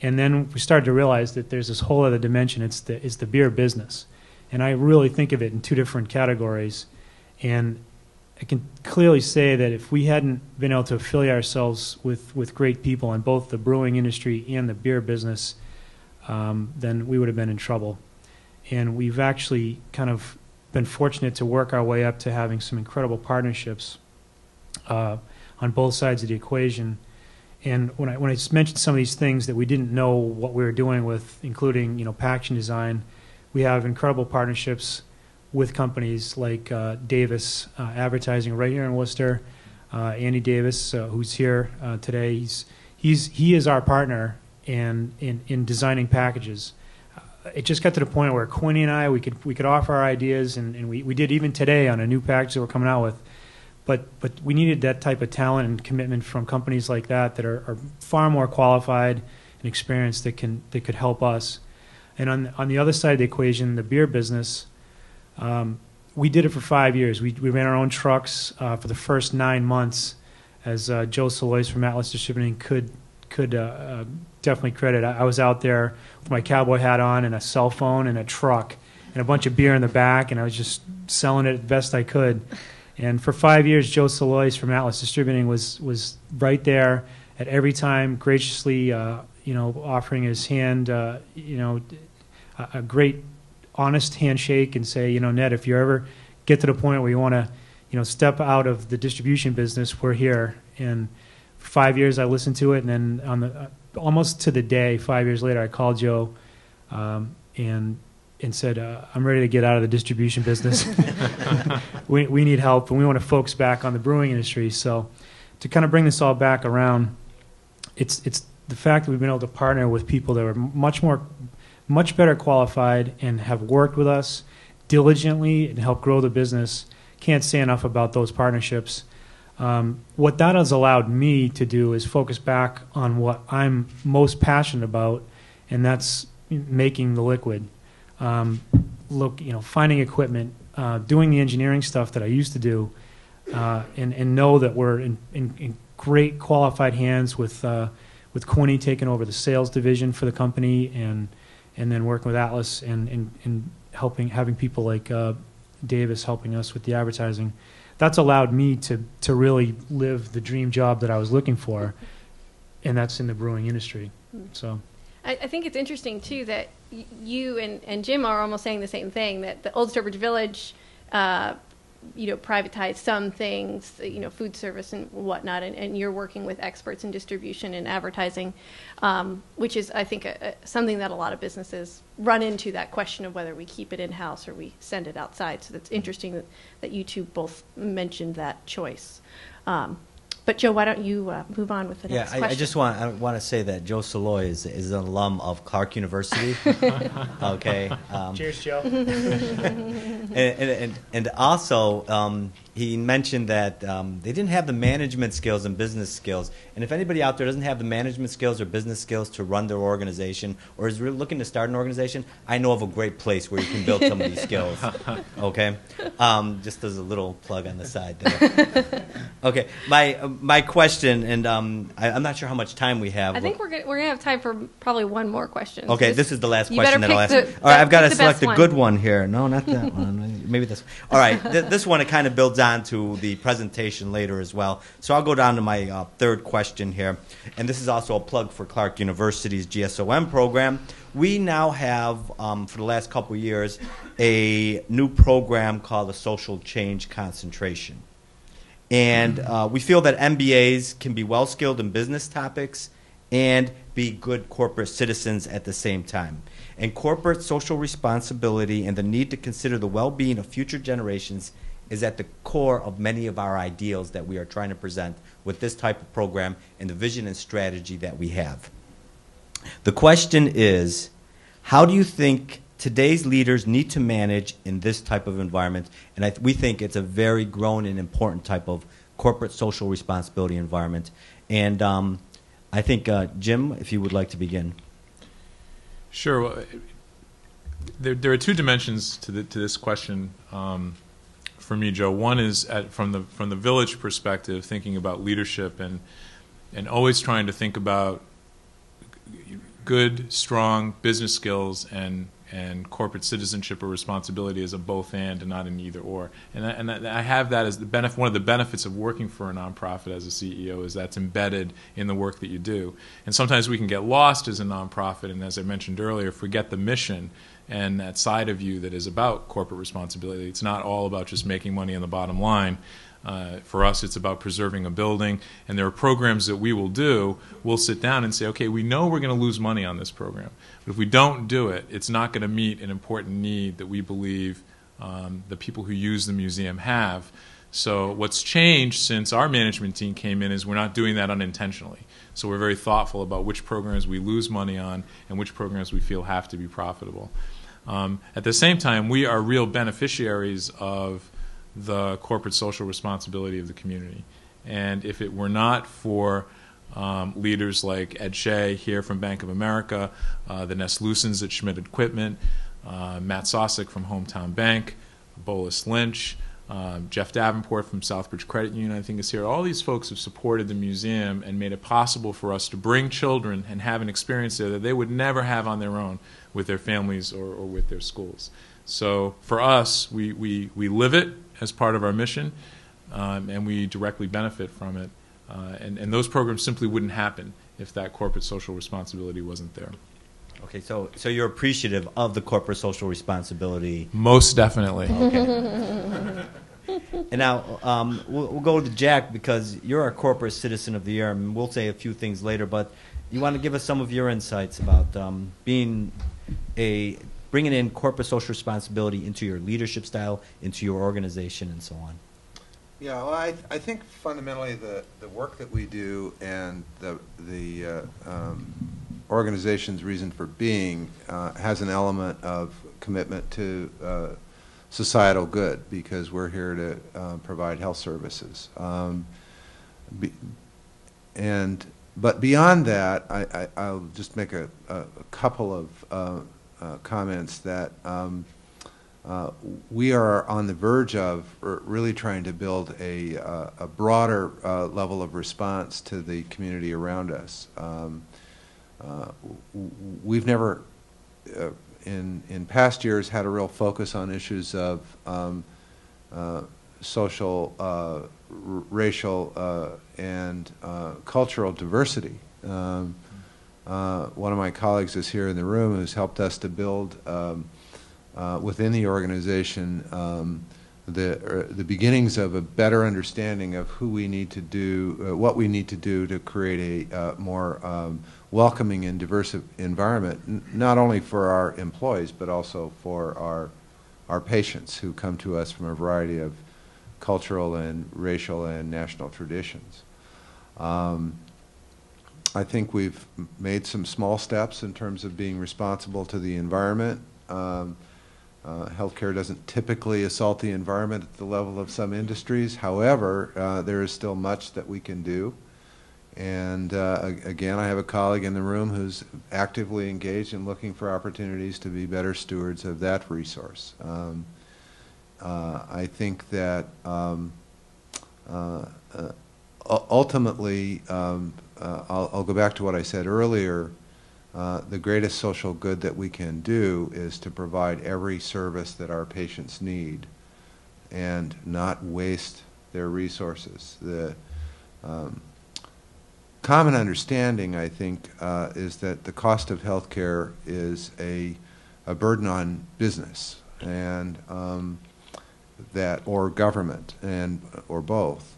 and then we started to realize that there's this whole other dimension. It's the beer business. And I really think of it in two different categories. And I can clearly say that if we hadn't been able to affiliate ourselves with great people in both the brewing industry and the beer business, then we would have been in trouble. And we've actually kind of been fortunate to work our way up to having some incredible partnerships on both sides of the equation. And when I mentioned some of these things that we didn't know what we were doing with, including packaging design, we have incredible partnerships with companies like Davis Advertising right here in Worcester. Andy Davis, who's here today, he is our partner in designing packages. It just got to the point where Quinny and I we could offer our ideas, and we did even today on a new package that we're coming out with. But we needed that type of talent and commitment from companies like that are far more qualified and experienced that could help us. And on the other side of the equation, the beer business, we did it for 5 years. We ran our own trucks for the first 9 months, as Joe Salois from Atlas Distributing could definitely credit. I was out there with my cowboy hat on and a cell phone and a truck and a bunch of beer in the back, and I was just selling it the best I could. And for 5 years, Joe Salois from Atlas Distributing was right there at every time, graciously, offering his hand, a great, honest handshake, and say, Ned, if you ever get to the point where you want to, step out of the distribution business, we're here. And for 5 years, I listened to it, and then almost to the day, 5 years later, I called Joe, and said, I'm ready to get out of the distribution business. we need help, and we want to focus back on the brewing industry. So to kind of bring this all back around, it's the fact that we've been able to partner with people that are much better qualified and have worked with us diligently and helped grow the business. Can't say enough about those partnerships. What that has allowed me to do is focus back on what I'm most passionate about, and that's making the liquid. Finding equipment, doing the engineering stuff that I used to do, and know that we're in great qualified hands with Quinny taking over the sales division for the company, and then working with Atlas and having people like Davis helping us with the advertising. That's allowed me to really live the dream job that I was looking for, and that's in the brewing industry. So I think it's interesting, too, that you and Jim are almost saying the same thing, that the old Sturbridge Village, privatized some things, food service and whatnot, and you're working with experts in distribution and advertising, which is, I think, something that a lot of businesses run into, that question of whether we keep it in-house or we send it outside. So that's interesting that you two both mentioned that choice. But Joe, why don't you move on with the next question? I just want to say that Joe Salois is an alum of Clark University. Okay. Cheers, Joe. and also he mentioned that they didn't have the management skills and business skills. And if anybody out there doesn't have the management skills or business skills to run their organization, or is really looking to start an organization, I know of a great place where you can build some of these skills. Okay. Just as a little plug on the side there. Okay. My question, and I'm not sure how much time we have. I think we're gonna have time for probably one more question. Okay, this is the last question that I'll ask. All right, I've got to select a good one here. No, not that one. Maybe this one. All right, this one, it kind of builds on to the presentation later as well. So I'll go down to my third question here, and this is also a plug for Clark University's GSOM program. We now have, for the last couple of years, a new program called the Social Change Concentration. And we feel that MBAs can be well-skilled in business topics and be good corporate citizens at the same time. And corporate social responsibility and the need to consider the well-being of future generations is at the core of many of our ideals that we are trying to present with this type of program and the vision and strategy that we have. The question is, how do you think today's leaders need to manage in this type of environment? And we think it's a very grown and important type of corporate social responsibility environment. And I think, Jim, if you would like to begin. Sure. Well, there are two dimensions to this question for me, Joe. One is from the village perspective, thinking about leadership and always trying to think about good, strong business skills and and corporate citizenship or responsibility is a both and not an either or. And I have that as the benefit. One of the benefits of working for a nonprofit as a CEO is that's embedded in the work that you do. And sometimes we can get lost as a nonprofit, and as I mentioned earlier, forget the mission and that side of you that is about corporate responsibility. It's not all about just making money on the bottom line. For us, it's about preserving a building, and there are programs that we will do. We'll sit down and say, okay, we know we're going to lose money on this program, but if we don't do it, it's not going to meet an important need that we believe the people who use the museum have. So what's changed since our management team came in is we're not doing that unintentionally. So we're very thoughtful about which programs we lose money on and which programs we feel have to be profitable. At the same time, we are real beneficiaries of the corporate social responsibility of the community. And if it were not for leaders like Ed Shea here from Bank of America, the Ness Lucens at Schmidt Equipment, Matt Sosik from Hometown Bank, Bolus Lynch, Jeff Davenport from Southbridge Credit Union, I think, is here. All these folks have supported the museum and made it possible for us to bring children and have an experience there that they would never have on their own with their families or with their schools. So for us, we live it as part of our mission, and we directly benefit from it. And those programs simply wouldn't happen if that corporate social responsibility wasn't there. Okay, so you're appreciative of the corporate social responsibility. Most definitely. Okay. And now we'll go to Jack, because you're a corporate citizen of the year, and we'll say a few things later, but you want to give us some of your insights about bringing in corporate social responsibility into your leadership style, into your organization, and so on. Yeah, well, I think fundamentally the work that we do and the organization's reason for being has an element of commitment to societal good, because we're here to provide health services. But beyond that, I'll just make a couple of comments that we are on the verge of really trying to build a broader level of response to the community around us. We've never, in past years, had a real focus on issues of social, racial, and cultural diversity. One of my colleagues is here in the room who's helped us to build within the organization the beginnings of a better understanding of who we need to do, what we need to do to create a more welcoming and diverse environment, not only for our employees but also for our patients who come to us from a variety of cultural and racial and national traditions. I think we've made some small steps in terms of being responsible to the environment. Healthcare doesn't typically assault the environment at the level of some industries. However, there is still much that we can do. And again, I have a colleague in the room who's actively engaged in looking for opportunities to be better stewards of that resource. I think that ultimately, I'll go back to what I said earlier. The greatest social good that we can do is to provide every service that our patients need and not waste their resources. The common understanding, I think, is that the cost of health care is a burden on business and or government or both.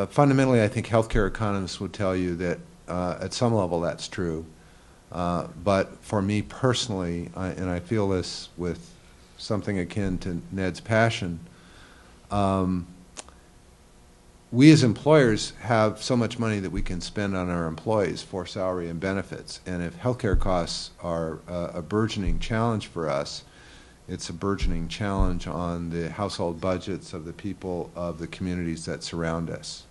Fundamentally, I think healthcare economists would tell you that at some level that's true. But for me personally, and I feel this with something akin to Ned's passion, we as employers have so much money that we can spend on our employees for salary and benefits. And if healthcare costs are a burgeoning challenge for us, it's a burgeoning challenge on the household budgets of the people of the communities that surround us.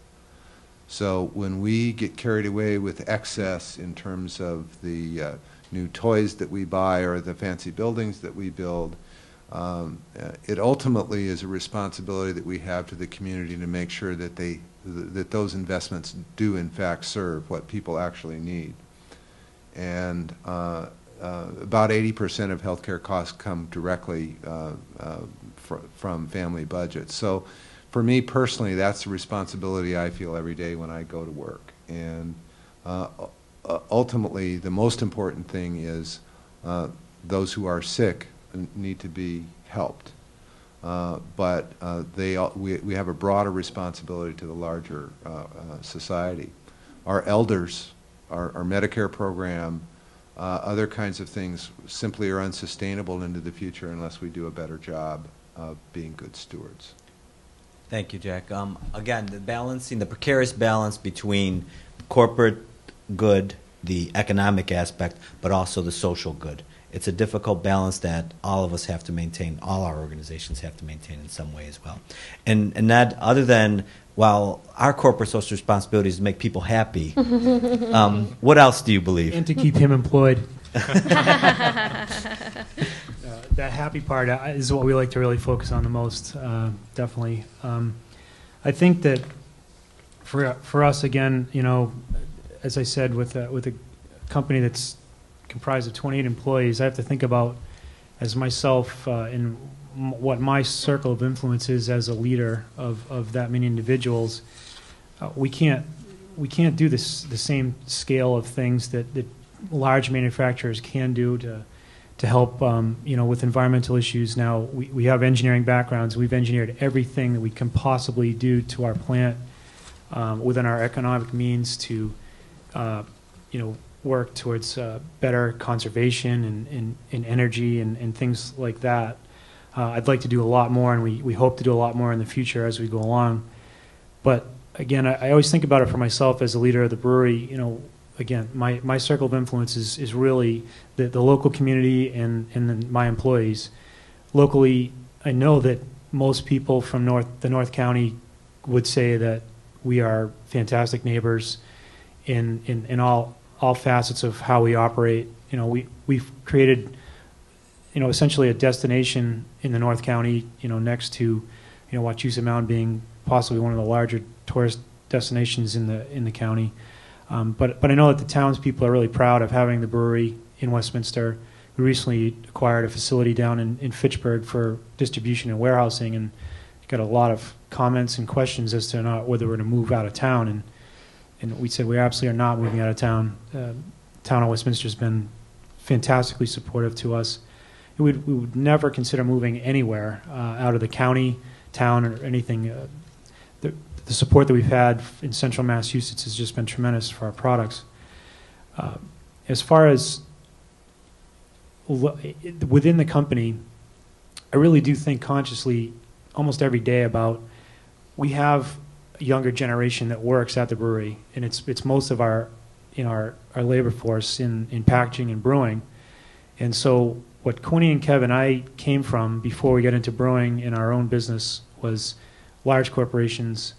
So when we get carried away with excess in terms of the new toys that we buy or the fancy buildings that we build, it ultimately is a responsibility that we have to the community to make sure that those investments do in fact serve what people actually need. and about 80% of healthcare costs come directly from family budgets. So for me personally, that's the responsibility I feel every day when I go to work. And ultimately, the most important thing is those who are sick need to be helped. But we have a broader responsibility to the larger society. Our elders, our Medicare program, other kinds of things simply are unsustainable into the future unless we do a better job of being good stewards. Thank you, Jack. Again, the precarious balance between corporate good, the economic aspect, but also the social good. It's a difficult balance that all of us have to maintain, all our organizations have to maintain in some way as well. And that, other than, while our corporate social responsibility is to make people happy, what else do you believe? And to keep him employed. That happy part is what we like to really focus on the most, definitely. I think that for us, again, you know, as I said, with a company that's comprised of 28 employees, I have to think about as myself in what my circle of influence is as a leader of that many individuals. We can't do the same scale of things that large manufacturers can do to help you know, with environmental issues. Now we have engineering backgrounds. We've engineered everything that we can possibly do to our plant within our economic means to you know, work towards better conservation and energy and things like that. I'd like to do a lot more, and we hope to do a lot more in the future as we go along. But again, I always think about it for myself as a leader of the brewery. You know, again, my circle of influence is really the local community and then my employees. Locally, I know that most people from the North County would say that we are fantastic neighbors in all facets of how we operate. You know, we've created, you know, essentially a destination in the North County, you know, next to, you know, Wachusett Mountain being possibly one of the larger tourist destinations in the county. But I know that the townspeople are really proud of having the brewery in Westminster. We recently acquired a facility down in Fitchburg for distribution and warehousing, and got a lot of comments and questions as to whether we're going to move out of town. And we said we absolutely are not moving out of town. Town of Westminster has been fantastically supportive to us. We would never consider moving anywhere out of the county, town, or anything. The support that we've had in central Massachusetts has just been tremendous for our products. As far as within the company, I really do think consciously almost every day about, we have a younger generation that works at the brewery, and it's most of our labor force in packaging and brewing. And so what Quinny and Kevin and I came from before we got into brewing in our own business was large corporations.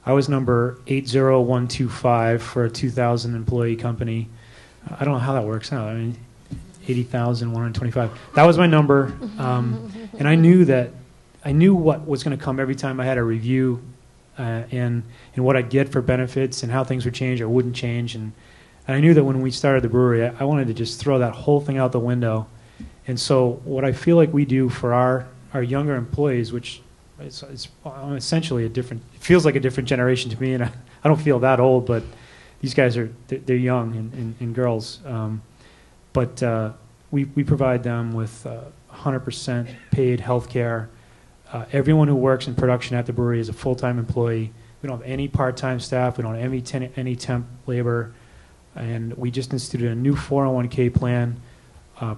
I was number 80125 for a 2,000 employee company. I don't know how that works out. I mean, 80,125. That was my number, and I knew what was going to come every time I had a review, and what I'd get for benefits and how things would change or wouldn't change. And I knew that when we started the brewery, I wanted to just throw that whole thing out the window. And so what I feel like we do for our younger employees, which it's essentially it feels like a different generation to me, and I don't feel that old, but these guys they're young and girls. But we provide them with 100% paid health care. Everyone who works in production at the brewery is a full-time employee. We don't have any part-time staff. We don't have any temp labor. And we just instituted a new 401k plan,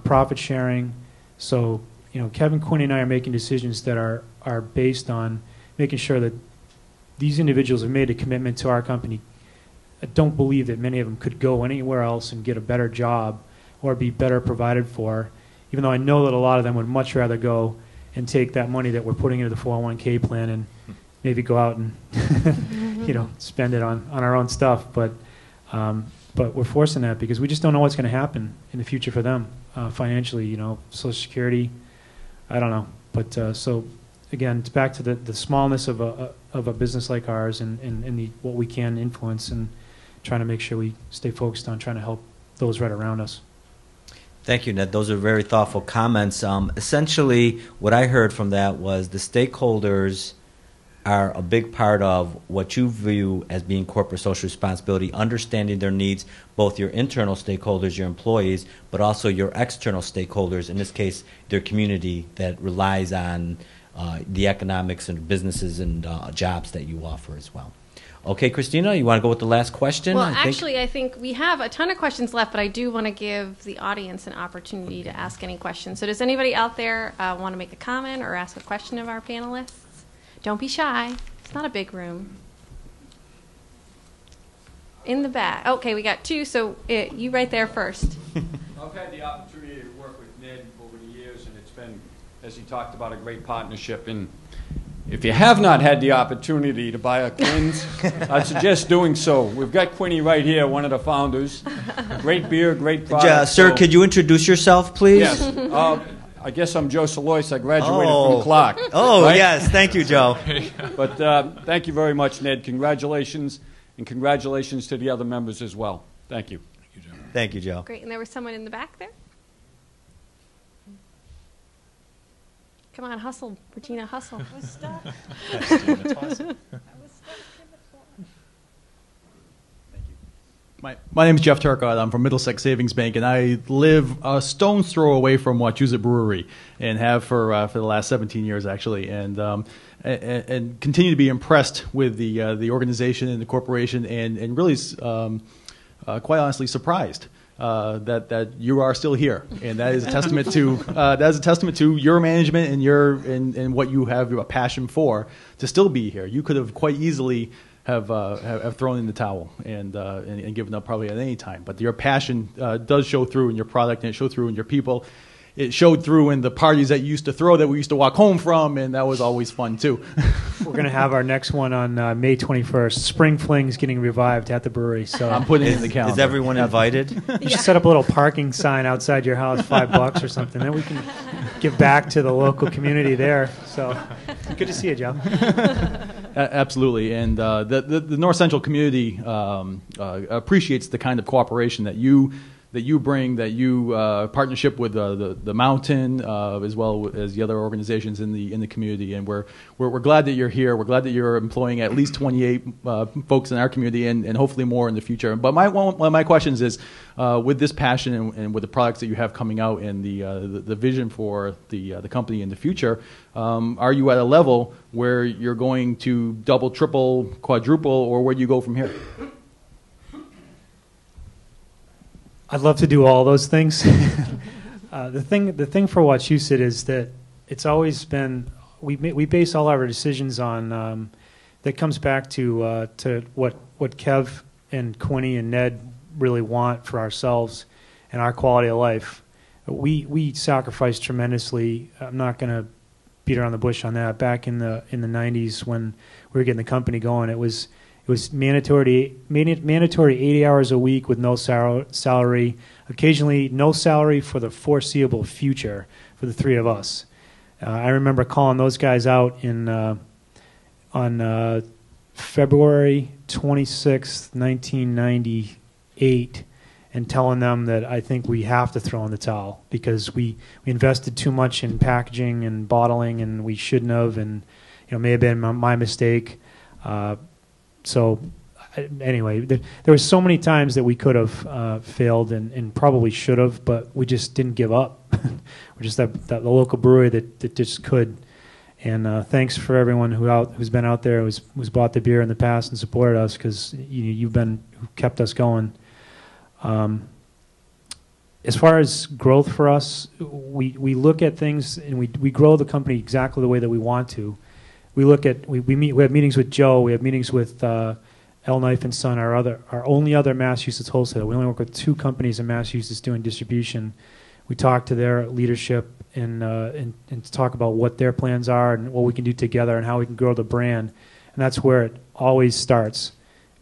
profit sharing. So, you know, Kevin, Quinn, and I are making decisions that are based on making sure that these individuals have made a commitment to our company. I don't believe that many of them could go anywhere else and get a better job or be better provided for, even though I know that a lot of them would much rather go and take that money that we're putting into the 401k plan and maybe go out and you know, spend it on our own stuff. But we're forcing that because we just don't know what's going to happen in the future for them financially. You know, Social Security, I don't know. But so again, it's back to the smallness of a business like ours and what we can influence, and trying to make sure we stay focused on trying to help those right around us. Thank you, Ned. Those are very thoughtful comments. Essentially, what I heard from that was the stakeholders are a big part of what you view as being corporate social responsibility, understanding their needs, both your internal stakeholders, your employees, but also your external stakeholders, in this case, their community that relies on the economics and businesses and jobs that you offer as well. Okay, Christina, you want to go with the last question? Well, I think we have a ton of questions left, but I do want to give the audience an opportunity to ask any questions. So does anybody out there want to make a comment or ask a question of our panelists? Don't be shy. It's not a big room. In the back. Okay, we got two, so you right there first. I've had the opportunity to work with Ned over the years, and it's been, as he talked about, a great partnership. And if you have not had the opportunity to buy a Quinn's, I'd suggest doing so. We've got Quinny right here, one of the founders. Great beer, great product. Sir, could you introduce yourself, please? Yes. I guess I'm Joe Salois. I graduated from Clark. Oh, right? Yes. Thank you, Joe. But thank you very much, Ned. Congratulations, and congratulations to the other members as well. Thank you. Thank you, Joe. Thank you, Joe. Great, and there was someone in the back there. Come on, hustle, Regina, hustle. I was stuck. My name is Jeff Turcott. I'm from Middlesex Savings Bank, and I live a stone's throw away from Wachusett Brewery, and have for the last 17 years actually, and continue to be impressed with the organization and the corporation, and really quite honestly surprised that you are still here, and that is a testament to your management and what you have a passion for to still be here. You could have quite easily have thrown in the towel and given up probably at any time. But your passion does show through in your product, and it showed through in your people. It showed through in the parties that you used to throw that we used to walk home from, and that was always fun too. We're going to have our next one on May 21st. Spring Fling's getting revived at the brewery. So I'm putting it in the calendar. Is everyone invited? You should set up a little parking sign outside your house, $5 or something. Then we can give back to the local community there. So good to see you, Joe. Absolutely, and the North Central community appreciates the kind of cooperation that you bring, that you partnership with the Mountain, as well as the other organizations in the community, and we're glad that you're here. We're glad that you're employing at least 28 folks in our community, and hopefully more in the future. But one of my questions is, with this passion and with the products that you have coming out and the vision for the company in the future, are you at a level where you're going to double, triple, quadruple, or where do you go from here? I'd love to do all those things. The thing for Wachusett is that it's always been we base all our decisions on that comes back to what Kev and Quinny and Ned really want for ourselves and our quality of life. We sacrificed tremendously. I'm not going to beat around the bush on that. Back in the 90s when we were getting the company going, it was mandatory 80 hours a week with no salary, occasionally no salary for the foreseeable future for the three of us. I remember calling those guys out on February 26th, 1998, and telling them that I think we have to throw in the towel because we invested too much in packaging and bottling, and we shouldn't have, and may have been my mistake. So anyway, there were so many times that we could have failed and probably should have, but we just didn't give up. We're just the local brewery that just could. And thanks for everyone who's been out there, who's bought the beer in the past and supported us, because you've been who kept us going. As far as growth for us, we look at things and we grow the company exactly the way that we want to. We look at we have meetings with Joe. We have meetings with L. Knife and Son, our only other Massachusetts wholesaler. We only work with 2 companies in Massachusetts doing distribution. We talk to their leadership and talk about what their plans are and what we can do together and how we can grow the brand. And that's where it always starts.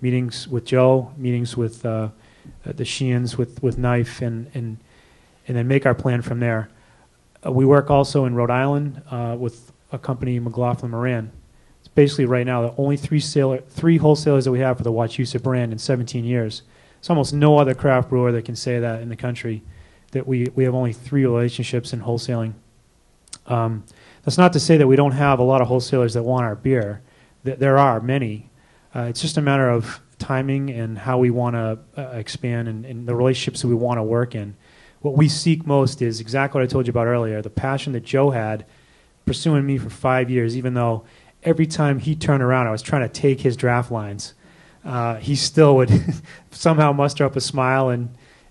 Meetings with Joe, meetings with the Sheehan's, with Knife, and then make our plan from there. We work also in Rhode Island with a company, McLaughlin Moran. It's basically right now the only three wholesalers that we have for the Wachusett brand in 17 years. There's almost no other craft brewer that can say that in the country, that we have only 3 relationships in wholesaling. That's not to say that we don't have a lot of wholesalers that want our beer. There are many. It's just a matter of timing and how we want to expand and the relationships that we want to work in. What we seek most is exactly what I told you about earlier, the passion that Joe had pursuing me for 5 years, even though every time he turned around, I was trying to take his draft lines. He still would somehow muster up a smile and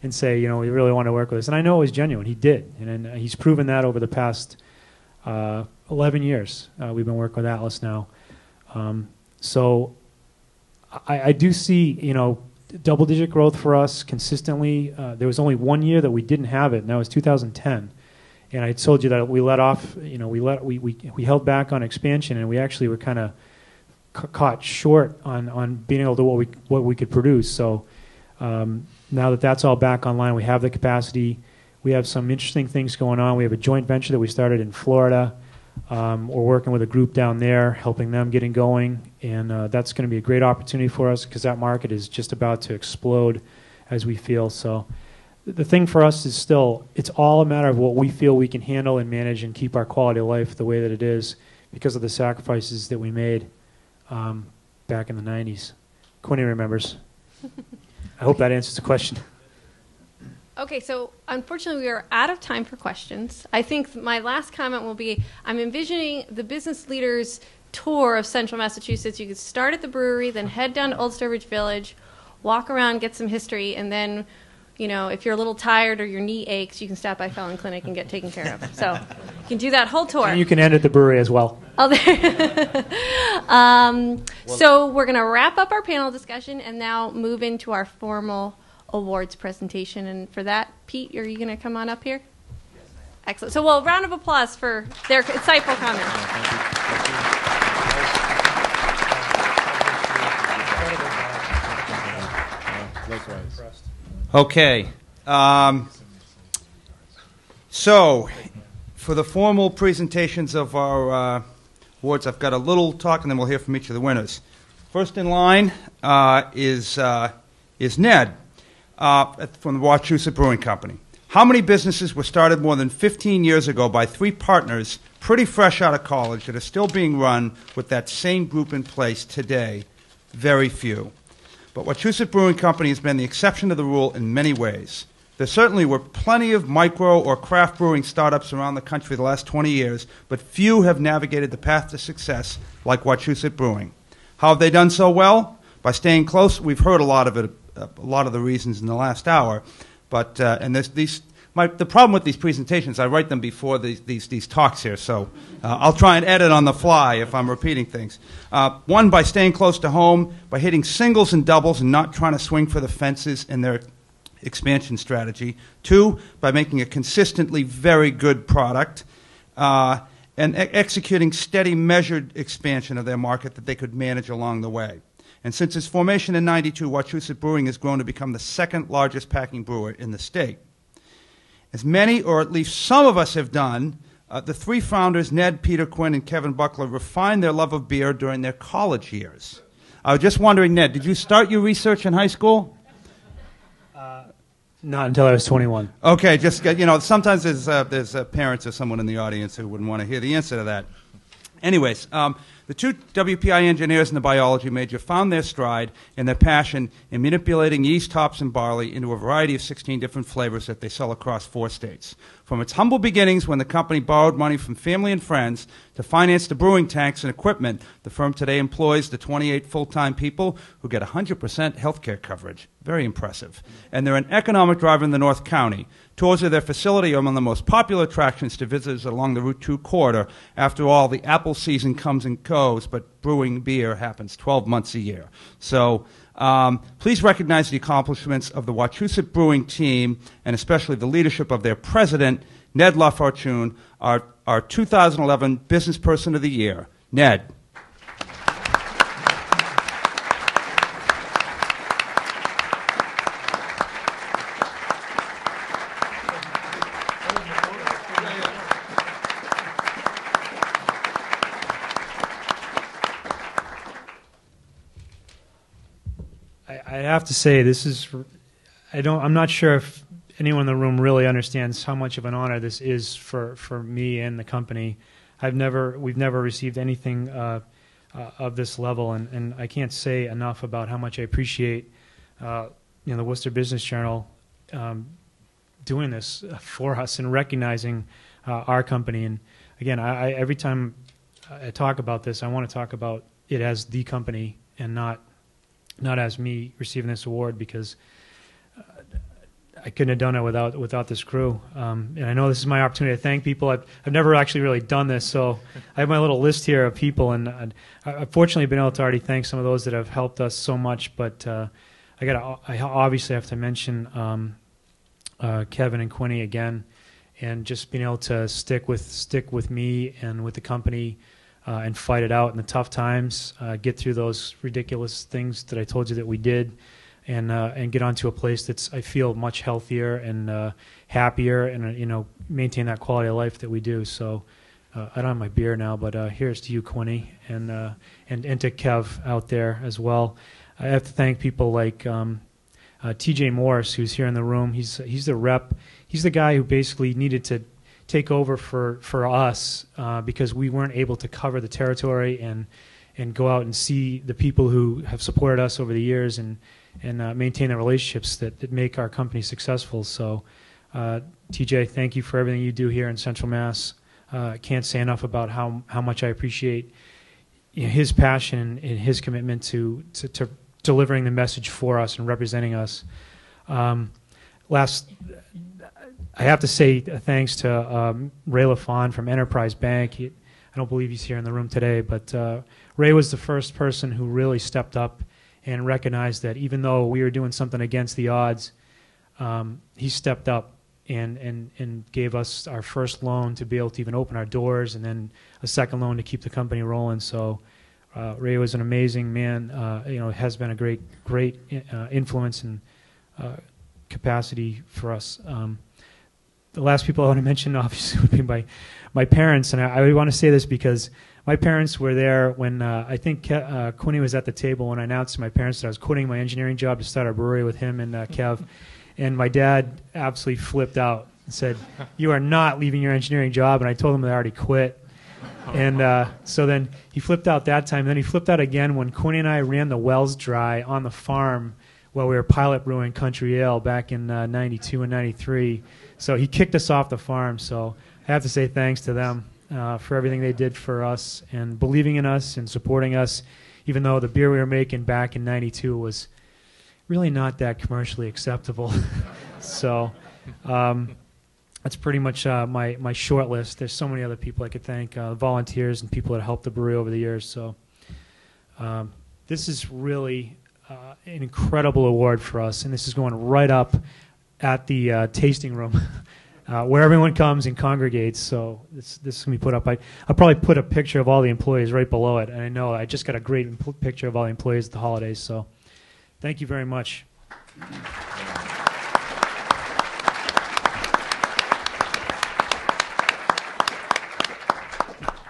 say, you know, we really want to work with us. And I know it was genuine. He did. And he's proven that over the past 11 years. We've been working with Atlas now. So I do see, you know, double-digit growth for us consistently. There was only 1 year that we didn't have it, and that was 2010. And I told you that we let off, you know, we held back on expansion, and we actually were kind of caught short on being able to do what we could produce. So now that that's all back online, we have the capacity. We have some interesting things going on. We have a joint venture that we started in Florida. We're working with a group down there, helping them getting going, and that's going to be a great opportunity for us because that market is just about to explode as we feel. So the thing for us is still, it's all a matter of what we feel we can handle and manage and keep our quality of life the way that it is because of the sacrifices that we made back in the 90s. Quinny remembers. I hope that answers the question. Okay, so unfortunately we are out of time for questions. I think my last comment will be, I'm envisioning the business leaders tour of central Massachusetts. You could start at the brewery, then head down to Old Sturbridge Village, walk around, get some history, and then, you know, if you're a little tired or your knee aches, you can stop by Fallon Clinic and get taken care of. So you can do that whole tour. And you can end at the brewery as well. Oh, so we're going to wrap up our panel discussion and now move into our formal awards presentation. And for that, Pete, are you going to come on up here? Yes, I am. Excellent. So, well, round of applause for their insightful comments. Okay. So, for the formal presentations of our awards, I've got a little talk, and then we'll hear from each of the winners. First in line is Ned from the Wachusett Brewing Company. How many businesses were started more than 15 years ago by 3 partners, pretty fresh out of college, that are still being run with that same group in place today? Very few. But Wachusett Brewing Company has been the exception to the rule in many ways. There certainly were plenty of micro or craft brewing startups around the country the last 20 years, but few have navigated the path to success like Wachusett Brewing. How have they done so well? By staying close. We've heard a lot of it, a lot of the reasons in the last hour, but and the problem with these presentations, I write them before these talks here, so I'll try and edit on the fly if I'm repeating things. 1, by staying close to home, by hitting singles and doubles and not trying to swing for the fences in their expansion strategy. 2, by making a consistently very good product and executing steady, measured expansion of their market that they could manage along the way. And since its formation in '92, Wachusett Brewing has grown to become the 2nd largest packing brewer in the state. As many, or at least some of us have done, the 3 founders, Ned, Peter Quinn, and Kevin Buckler, refined their love of beer during their college years. I was just wondering, Ned, did you start your research in high school? Not until I was 21. Okay, just, you know, sometimes there's parents or someone in the audience who wouldn't want to hear the answer to that. Anyways, the 2 WPI engineers and the biology major found their stride and their passion in manipulating yeast, hops, and barley into a variety of 16 different flavors that they sell across 4 states. From its humble beginnings when the company borrowed money from family and friends to finance the brewing tanks and equipment, the firm today employs the 28 full-time people who get 100% health care coverage. Very impressive. And they're an economic driver in the North County. Tours of their facility are among the most popular attractions to visitors along the Route 2 corridor. After all, the apple season comes and goes, but brewing beer happens 12 months a year. So please recognize the accomplishments of the Wachusett Brewing team, and especially the leadership of their president, Ned Lafon, our 2011 Business Person of the Year. Ned. I have to say, this is I'm not sure if anyone in the room really understands how much of an honor this is for me and the company. We've never received anything of this level, and I can't say enough about how much I appreciate the Worcester Business Journal doing this for us and recognizing our company. And again, every time I talk about this, I want to talk about it as the company and not as me receiving this award, because I couldn't have done it without this crew. And I know this is my opportunity to thank people. I've never actually really done this, so I have my little list here of people, and I've fortunately been able to already thank some of those that have helped us so much. But I obviously have to mention Kevin and Quinny again, and just being able to stick with me and with the company and fight it out in the tough times, get through those ridiculous things that I told you that we did. And get onto a place that's, I feel, much healthier and happier, and maintain that quality of life that we do. So I don't have my beer now, but here's to you, Quinny, and to Kev out there as well. I have to thank people like T.J. Morris, who's here in the room. He's the rep. He's the guy who basically needed to take over for us because we weren't able to cover the territory and go out and see the people who have supported us over the years and maintain the relationships that make our company successful. So, TJ, thank you for everything you do here in Central Mass. I can't say enough about how much I appreciate his passion and his commitment to delivering the message for us and representing us. I have to say thanks to Ray Lafon from Enterprise Bank. I don't believe he's here in the room today, but Ray was the first person who really stepped up and recognized that even though we were doing something against the odds, he stepped up and gave us our first loan to be able to even open our doors, and then a second loan to keep the company rolling. So Ray was an amazing man. Has been a great influence and capacity for us. The last people I want to mention, obviously, would be my parents, and I want to say this because my parents were there when I think Quinny was at the table when I announced to my parents that I was quitting my engineering job to start our brewery with him and Kev. And my dad absolutely flipped out and said, "You are not leaving your engineering job." And I told him that I already quit. And so then he flipped out that time. And then he flipped out again when Quinny and I ran the wells dry on the farm while we were pilot brewing Country Ale back in 92 and 93. So he kicked us off the farm. So I have to say thanks to them for everything they did for us and believing in us and supporting us, even though the beer we were making back in 92 was really not that commercially acceptable. So that's pretty much my short list. There's so many other people I could thank, volunteers and people that helped the brewery over the years. So this is really an incredible award for us, and this is going right up at the tasting room where everyone comes and congregates. So this can be put up. I'll probably put a picture of all the employees right below it, and I know I just got a great picture of all the employees at the holidays. So thank you very much.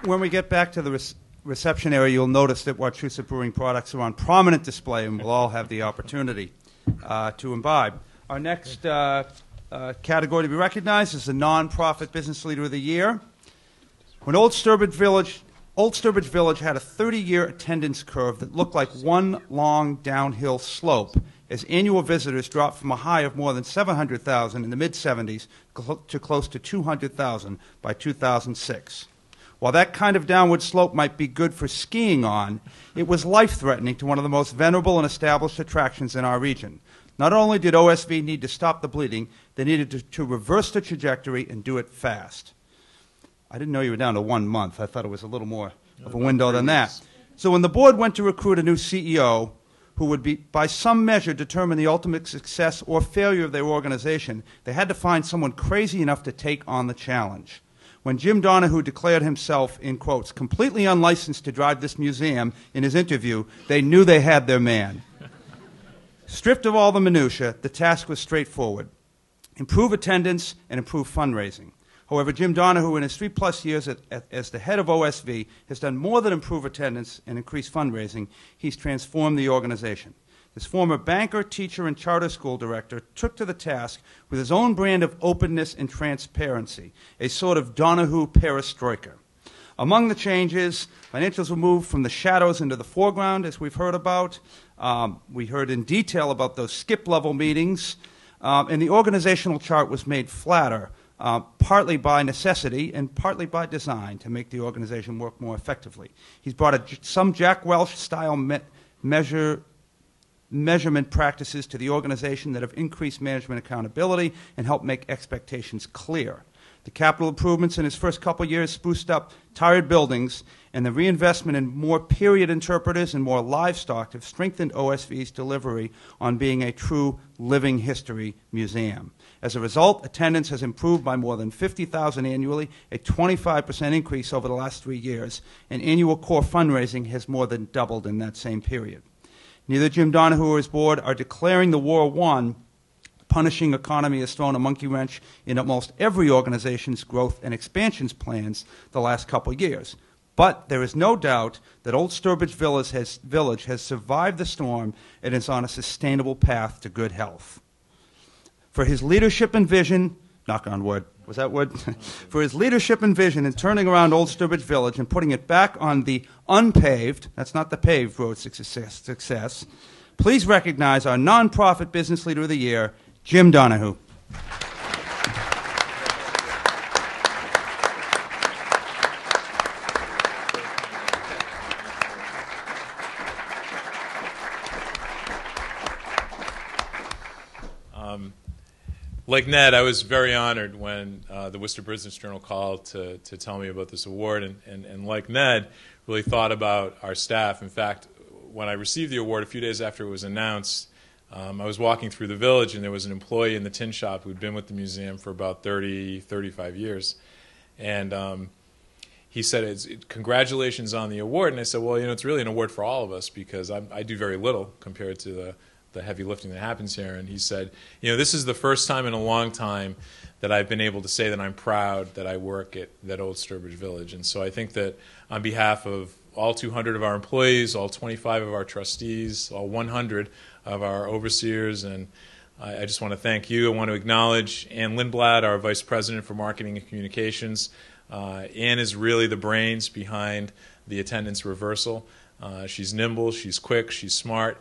When we get back to the reception area, you'll notice that Wachusett Brewing products are on prominent display, and we'll all have the opportunity to imbibe. Our next category to be recognized is the Nonprofit Business Leader of the Year. When Old Sturbridge Village had a 30-year attendance curve that looked like one long downhill slope as annual visitors dropped from a high of more than 700,000 in the mid-'70s to close to 200,000 by 2006. While that kind of downward slope might be good for skiing on, it was life-threatening to one of the most venerable and established attractions in our region. Not only did OSV need to stop the bleeding, they needed to reverse the trajectory and do it fast. I didn't know you were down to 1 month. I thought it was a little more of a window than that. So when the board went to recruit a new CEO who would be, by some measure, determine the ultimate success or failure of their organization, they had to find someone crazy enough to take on the challenge. When Jim Donohue declared himself, in quotes, completely unlicensed to drive this museum in his interview, they knew they had their man. Stripped of all the minutiae, the task was straightforward. Improve attendance and improve fundraising. However, Jim Donohue, in his 3+ years as the head of OSV, has done more than improve attendance and increase fundraising. He's transformed the organization. His former banker, teacher, and charter school director took to the task with his own brand of openness and transparency, a sort of Donahue perestroika. Among the changes, financials were moved from the shadows into the foreground, as we've heard about. We heard in detail about those skip-level meetings, and the organizational chart was made flatter, partly by necessity and partly by design to make the organization work more effectively. He's brought some Jack Welch-style measurement practices to the organization that have increased management accountability and helped make expectations clear. The capital improvements in his first couple years spruced up tired buildings, and the reinvestment in more period interpreters and more livestock have strengthened OSV's delivery on being a true living history museum. As a result, attendance has improved by more than 50,000 annually, a 25% increase over the last 3 years, and annual core fundraising has more than doubled in that same period. Neither Jim Donohue or his board are declaring the war won. Punishing economy has thrown a monkey wrench in almost every organization's growth and expansions plans the last couple of years. But there is no doubt that Old Sturbridge Village has survived the storm and is on a sustainable path to good health. For his leadership and vision, knock on wood, was that wood? For his leadership and vision in turning around Old Sturbridge Village and putting it back on the unpaved, that's not the paved road success, please recognize our nonprofit business leader of the year, Jim Donohue. Like Ned, I was very honored when the Worcester Business Journal called to tell me about this award, and like Ned, really thought about our staff. In fact, when I received the award a few days after it was announced, I was walking through the village, and there was an employee in the tin shop who'd been with the museum for about 35 years. And he said, congratulations on the award. And I said, well, it's really an award for all of us because I do very little compared to the heavy lifting that happens here. And he said, this is the first time in a long time that I've been able to say that I'm proud that I work at that Old Sturbridge Village. And so I think that on behalf of all 200 of our employees, all 25 of our trustees, all 100 of our overseers, and I just want to thank you. I want to acknowledge Ann Lindblad, our Vice President for Marketing and Communications. Ann is really the brains behind the attendance reversal. She's nimble, she's quick, she's smart,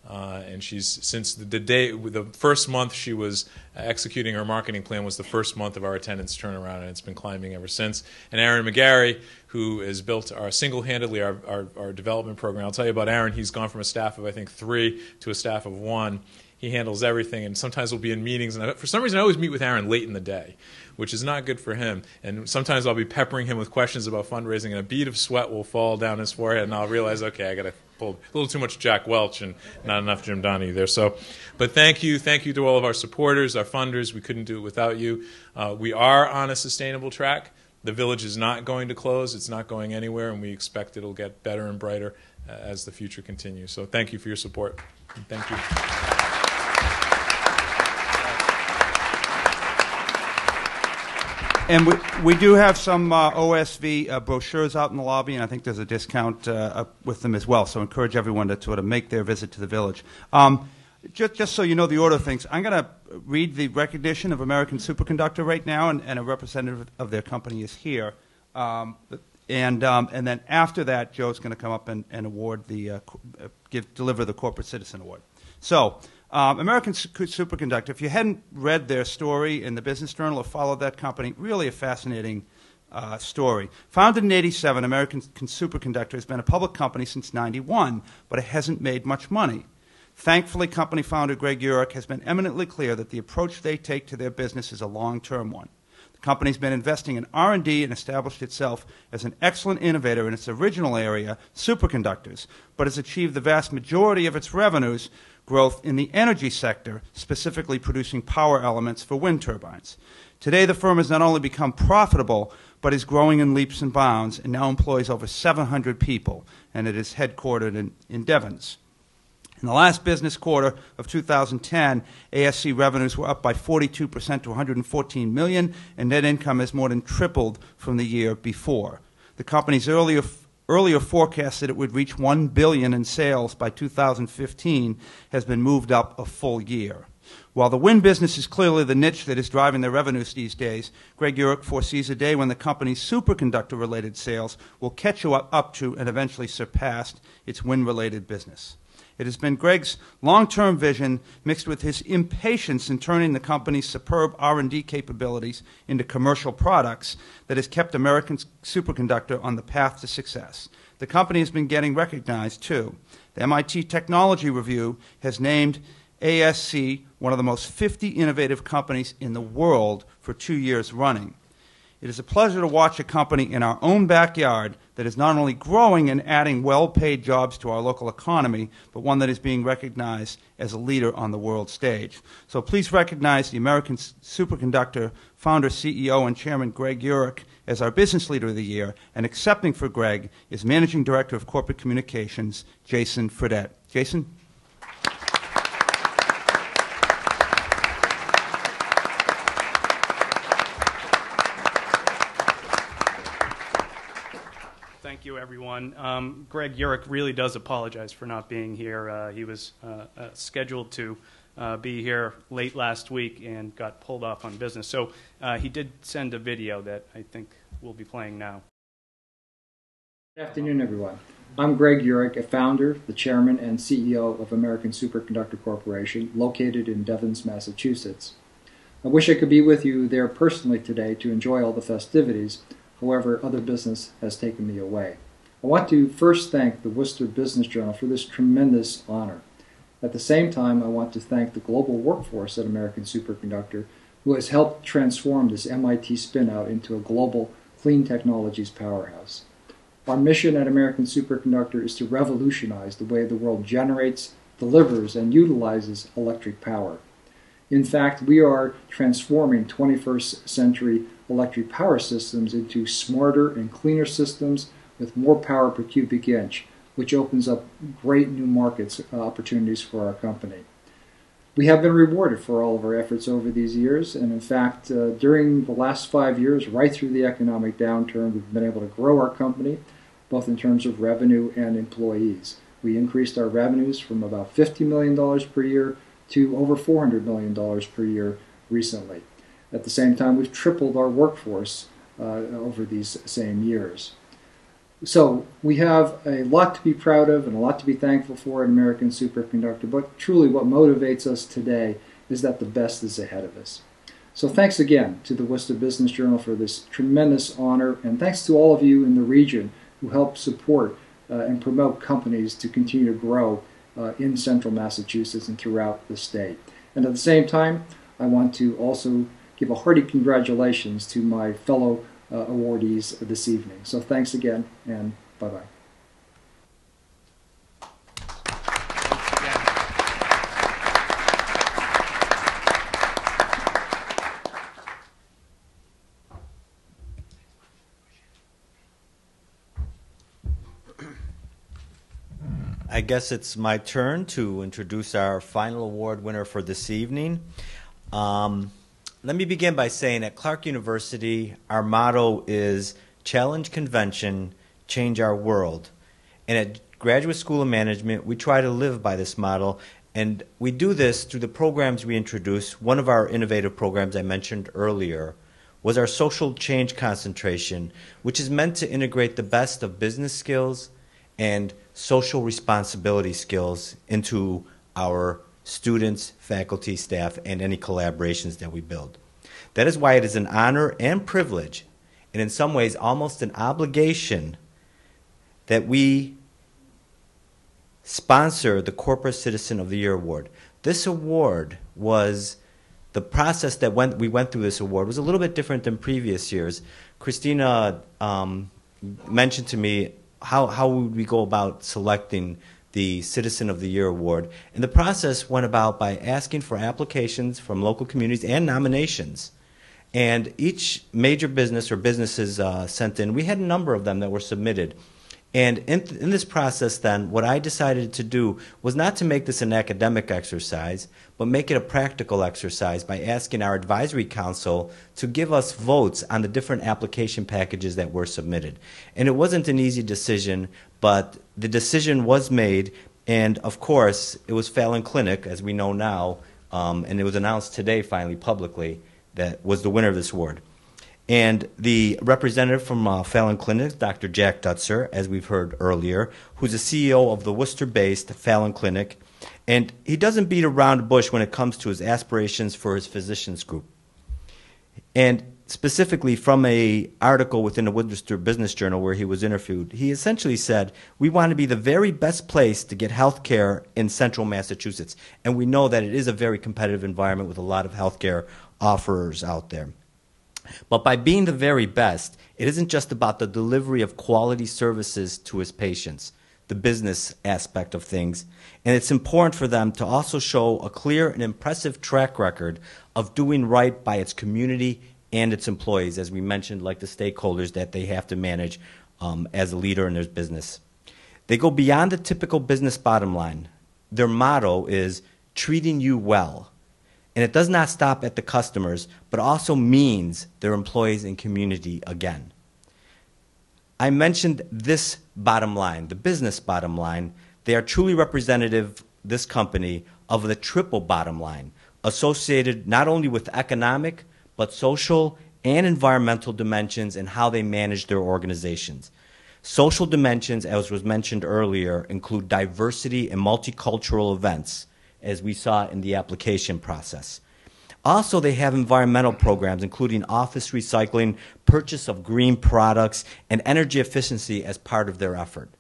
and she's, since the first month she was executing her marketing plan was the first month of our attendance turnaround, and it's been climbing ever since. And Erin Mcgarry, who has built single-handedly our development program. I'll tell you about Erin. He's gone from a staff of, I think, 3 to a staff of 1. He handles everything, and sometimes we'll be in meetings, and for some reason I always meet with Erin late in the day, which is not good for him. And sometimes I'll be peppering him with questions about fundraising, and a bead of sweat will fall down his forehead, and I'll realize, okay, I got to pull a little too much Jack Welch and not enough Jim Donohue there. So, but thank you to all of our supporters, our funders. We couldn't do it without you. We are on a sustainable track. The village is not going to close. It's not going anywhere, and we expect it'll get better and brighter as the future continues. So thank you for your support. Thank you. And we do have some OSV brochures out in the lobby, and I think there's a discount with them as well. So encourage everyone to sort of make their visit to the village. Just so you know the order of things, I'm going to read the recognition of American Superconductor right now, and a representative of their company is here. And then after that, Joe's going to come up and award deliver the Corporate Citizen Award. So. American Superconductor, if you hadn't read their story in the Business Journal or followed that company, really a fascinating story. Founded in 1987, American Superconductor has been a public company since 1991, but it hasn't made much money. Thankfully, company founder Greg Eureka has been eminently clear that the approach they take to their business is a long-term one. The company's been investing in R&D and established itself as an excellent innovator in its original area, superconductors, but has achieved the vast majority of its revenues growth in the energy sector, specifically producing power elements for wind turbines. Today, the firm has not only become profitable, but is growing in leaps and bounds and now employs over 700 people, and it is headquartered in Devons. In the last business quarter of 2010, ASC revenues were up by 42% to $114 million, and net income has more than tripled from the year before. The company's earlier earlier forecast that it would reach $1 billion in sales by 2015 has been moved up a full year. While the wind business is clearly the niche that is driving their revenues these days, Greg Eureka foresees a day when the company's superconductor-related sales will catch up to and eventually surpass its wind-related business. It has been Greg's long-term vision mixed with his impatience in turning the company's superb R&D capabilities into commercial products that has kept American Superconductor on the path to success. The company has been getting recognized, too. The MIT Technology Review has named ASC one of the most 50 innovative companies in the world for 2 years running. It is a pleasure to watch a company in our own backyard that is not only growing and adding well-paid jobs to our local economy, but one that is being recognized as a leader on the world stage. So please recognize the American Superconductor founder, CEO, and chairman Greg Eureka as our Business Leader of the Year, and accepting for Greg is Managing Director of Corporate Communications, Jason Fredette. Jason? Thank you, everyone. Greg Eureka really does apologize for not being here. He was scheduled to be here late last week and got pulled off on business. So he did send a video that I think we'll be playing now. Good afternoon, everyone. I'm Greg Eureka, founder, the chairman, and CEO of American Superconductor Corporation, located in Devens, Massachusetts. I wish I could be with you there personally today to enjoy all the festivities. However, other business has taken me away. I want to first thank the Worcester Business Journal for this tremendous honor. At the same time, I want to thank the global workforce at American Superconductor, who has helped transform this MIT spin-out into a global clean technologies powerhouse. Our mission at American Superconductor is to revolutionize the way the world generates, delivers, and utilizes electric power. In fact, we are transforming 21st century electric power systems into smarter and cleaner systems with more power per cubic inch, which opens up great new markets opportunities for our company. We have been rewarded for all of our efforts over these years, and in fact, during the last 5 years, right through the economic downturn, we've been able to grow our company, both in terms of revenue and employees. We increased our revenues from about $50 million per year to over $400 million per year recently. At the same time, we've tripled our workforce over these same years. So we have a lot to be proud of and a lot to be thankful for at American Superconductor, but truly what motivates us today is that the best is ahead of us. So thanks again to the Worcester Business Journal for this tremendous honor, and thanks to all of you in the region who help support and promote companies to continue to grow in central Massachusetts and throughout the state. And at the same time, I want to also give a hearty congratulations to my fellow awardees this evening. So thanks again, and bye-bye. I guess it's my turn to introduce our final award winner for this evening. Let me begin by saying at Clark University, our motto is challenge convention, change our world. And at Graduate School of Management, we try to live by this model, and we do this through the programs we introduce. One of our innovative programs I mentioned earlier was our social change concentration, which is meant to integrate the best of business skills and social responsibility skills into our students, faculty, staff, and any collaborations that we build. That is why it is an honor and privilege, and in some ways almost an obligation, that we sponsor the Corporate Citizen of the Year Award. This award was, the process that we went through this award was a little bit different than previous years. Christina mentioned to me how would we go about selecting the Citizen of the Year Award. And the process went about by asking for applications from local communities and nominations. And each major business or businesses sent in, we had a number of them that were submitted. And in this process then, what I decided to do was not to make this an academic exercise, but make it a practical exercise by asking our advisory council to give us votes on the different application packages that were submitted. And it wasn't an easy decision, but the decision was made, and of course, it was Fallon Clinic, as we know now, and it was announced today finally publicly, that was the winner of this award. And the representative from Fallon Clinic, Dr. Jack Dutzer, as we've heard earlier, who's the CEO of the Worcester-based Fallon Clinic, and he doesn't beat around the bush when it comes to his aspirations for his physicians group. And specifically from an article within the Worcester Business Journal where he was interviewed, he essentially said, we want to be the very best place to get health care in central Massachusetts. And we know that it is a very competitive environment with a lot of health care offerers out there. But by being the very best, it isn't just about the delivery of quality services to his patients, the business aspect of things, and it's important for them to also show a clear and impressive track record of doing right by its community and its employees, as we mentioned, like the stakeholders that they have to manage as a leader in their business. They go beyond the typical business bottom line. Their motto is treating you well. And it does not stop at the customers, but also means their employees and community again. I mentioned this bottom line, the business bottom line. They are truly representative, this company, of the triple bottom line, associated not only with economic, but social and environmental dimensions and how they manage their organizations. Social dimensions, as was mentioned earlier, include diversity and multicultural events, as we saw in the application process. Also, they have environmental programs, including office recycling, purchase of green products, and energy efficiency as part of their effort.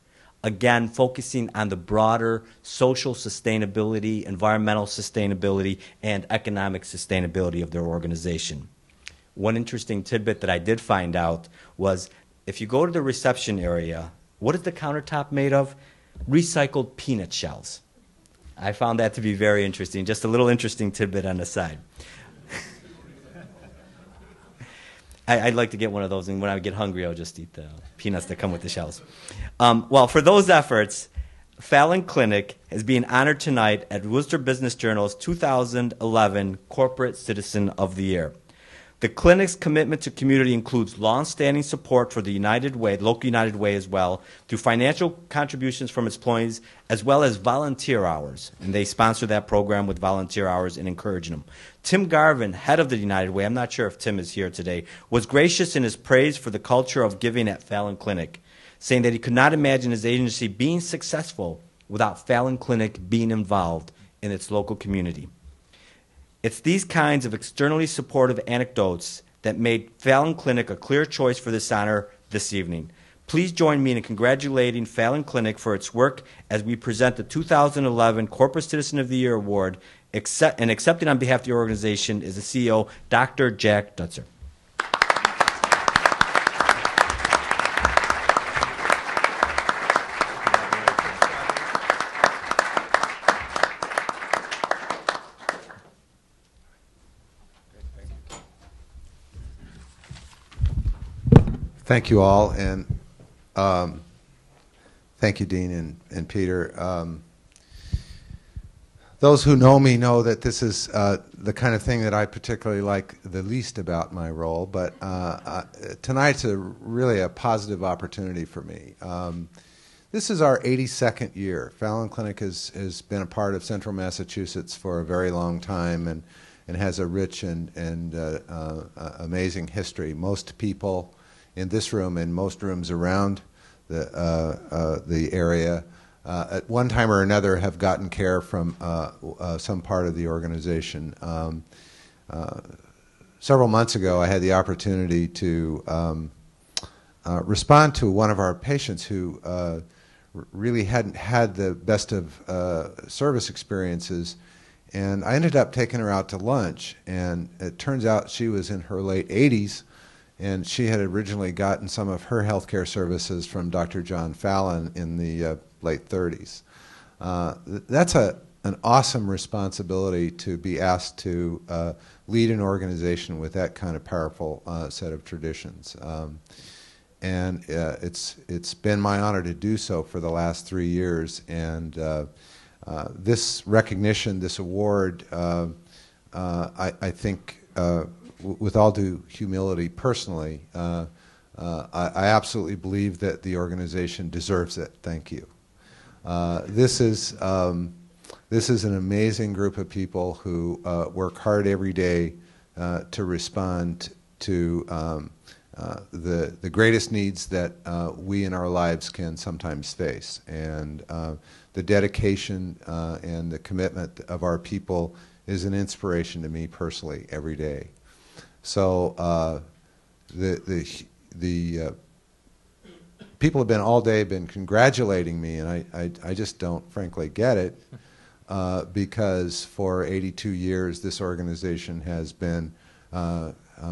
Again, focusing on the broader social sustainability, environmental sustainability, and economic sustainability of their organization. One interesting tidbit that I did find out was if you go to the reception area, what is the countertop made of? Recycled peanut shells. I found that to be very interesting. Just a little interesting tidbit on the side. I'd like to get one of those, and when I get hungry, I'll just eat the peanuts that come with the shells. Well, for those efforts, Fallon Clinic is being honored tonight at Worcester Business Journal's 2011 Corporate Citizen of the Year. The clinic's commitment to community includes long-standing support for the United Way, local United Way as well, through financial contributions from its employees, as well as volunteer hours. And they sponsor that program with volunteer hours and encouraging them. Tim Garvin, head of the United Way, I'm not sure if Tim is here today, was gracious in his praise for the culture of giving at Fallon Clinic, saying that he could not imagine his agency being successful without Fallon Clinic being involved in its local community. It's these kinds of externally supportive anecdotes that made Fallon Clinic a clear choice for this honor this evening. Please join me in congratulating Fallon Clinic for its work as we present the 2011 Corporate Citizen of the Year Award, and accepting on behalf of the organization is the CEO, Dr. Jack Dutzer. Thank you all, and thank you, Dean and Peter. Those who know me know that this is the kind of thing that I particularly like the least about my role, but tonight's really a positive opportunity for me. This is our 82nd year. Fallon Clinic has been a part of Central Massachusetts for a very long time and has a rich and amazing history. Most people in this room and most rooms around the area at one time or another have gotten care from some part of the organization. Several months ago, I had the opportunity to respond to one of our patients who really hadn't had the best of service experiences, and I ended up taking her out to lunch, and it turns out she was in her late 80s, and she had originally gotten some of her healthcare services from Dr. John Fallon in the late 30s. That's an awesome responsibility to be asked to lead an organization with that kind of powerful set of traditions. and it's been my honor to do so for the last 3 years. And this recognition, this award, I think, with all due humility personally, I absolutely believe that the organization deserves it. Thank you. This is an amazing group of people who work hard every day to respond to the greatest needs that we in our lives can sometimes face. And the dedication and the commitment of our people is an inspiration to me personally every day. So the people have been all day congratulating me, and I just don't frankly get it, because for 82 years this organization has been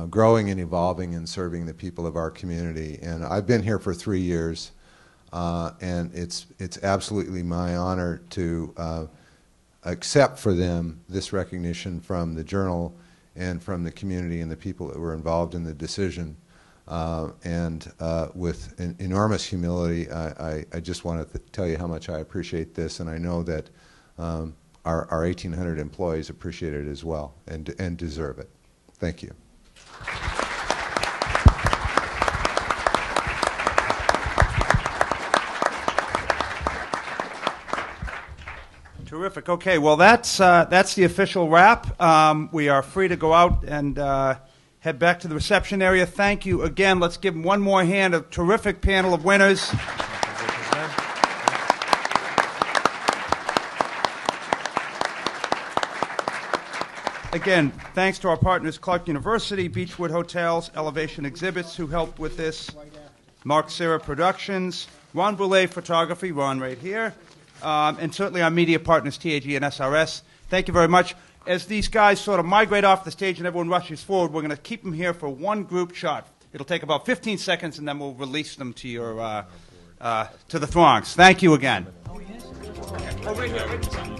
growing and evolving and serving the people of our community. And I've been here for 3 years, and it's absolutely my honor to accept for them this recognition from the Journal and from the community and the people that were involved in the decision. And with an enormous humility, I just want to tell you how much I appreciate this, and I know that our 1,800 employees appreciate it as well and deserve it. Thank you. Terrific. Okay, well, that's the official wrap. We are free to go out and head back to the reception area. Thank you again. Let's give them one more hand. A terrific panel of winners. Again, thanks to our partners, Clark University, Beechwood Hotels, Elevation Exhibits, who helped with this, Mark Serra Productions, Ron Boulay Photography, Ron right here, and certainly our media partners, TAG and SRS. Thank you very much. As these guys sort of migrate off the stage and everyone rushes forward, we're going to keep them here for one group shot. It'll take about 15 seconds, and then we'll release them to your to the throngs. Thank you again. Oh, right here.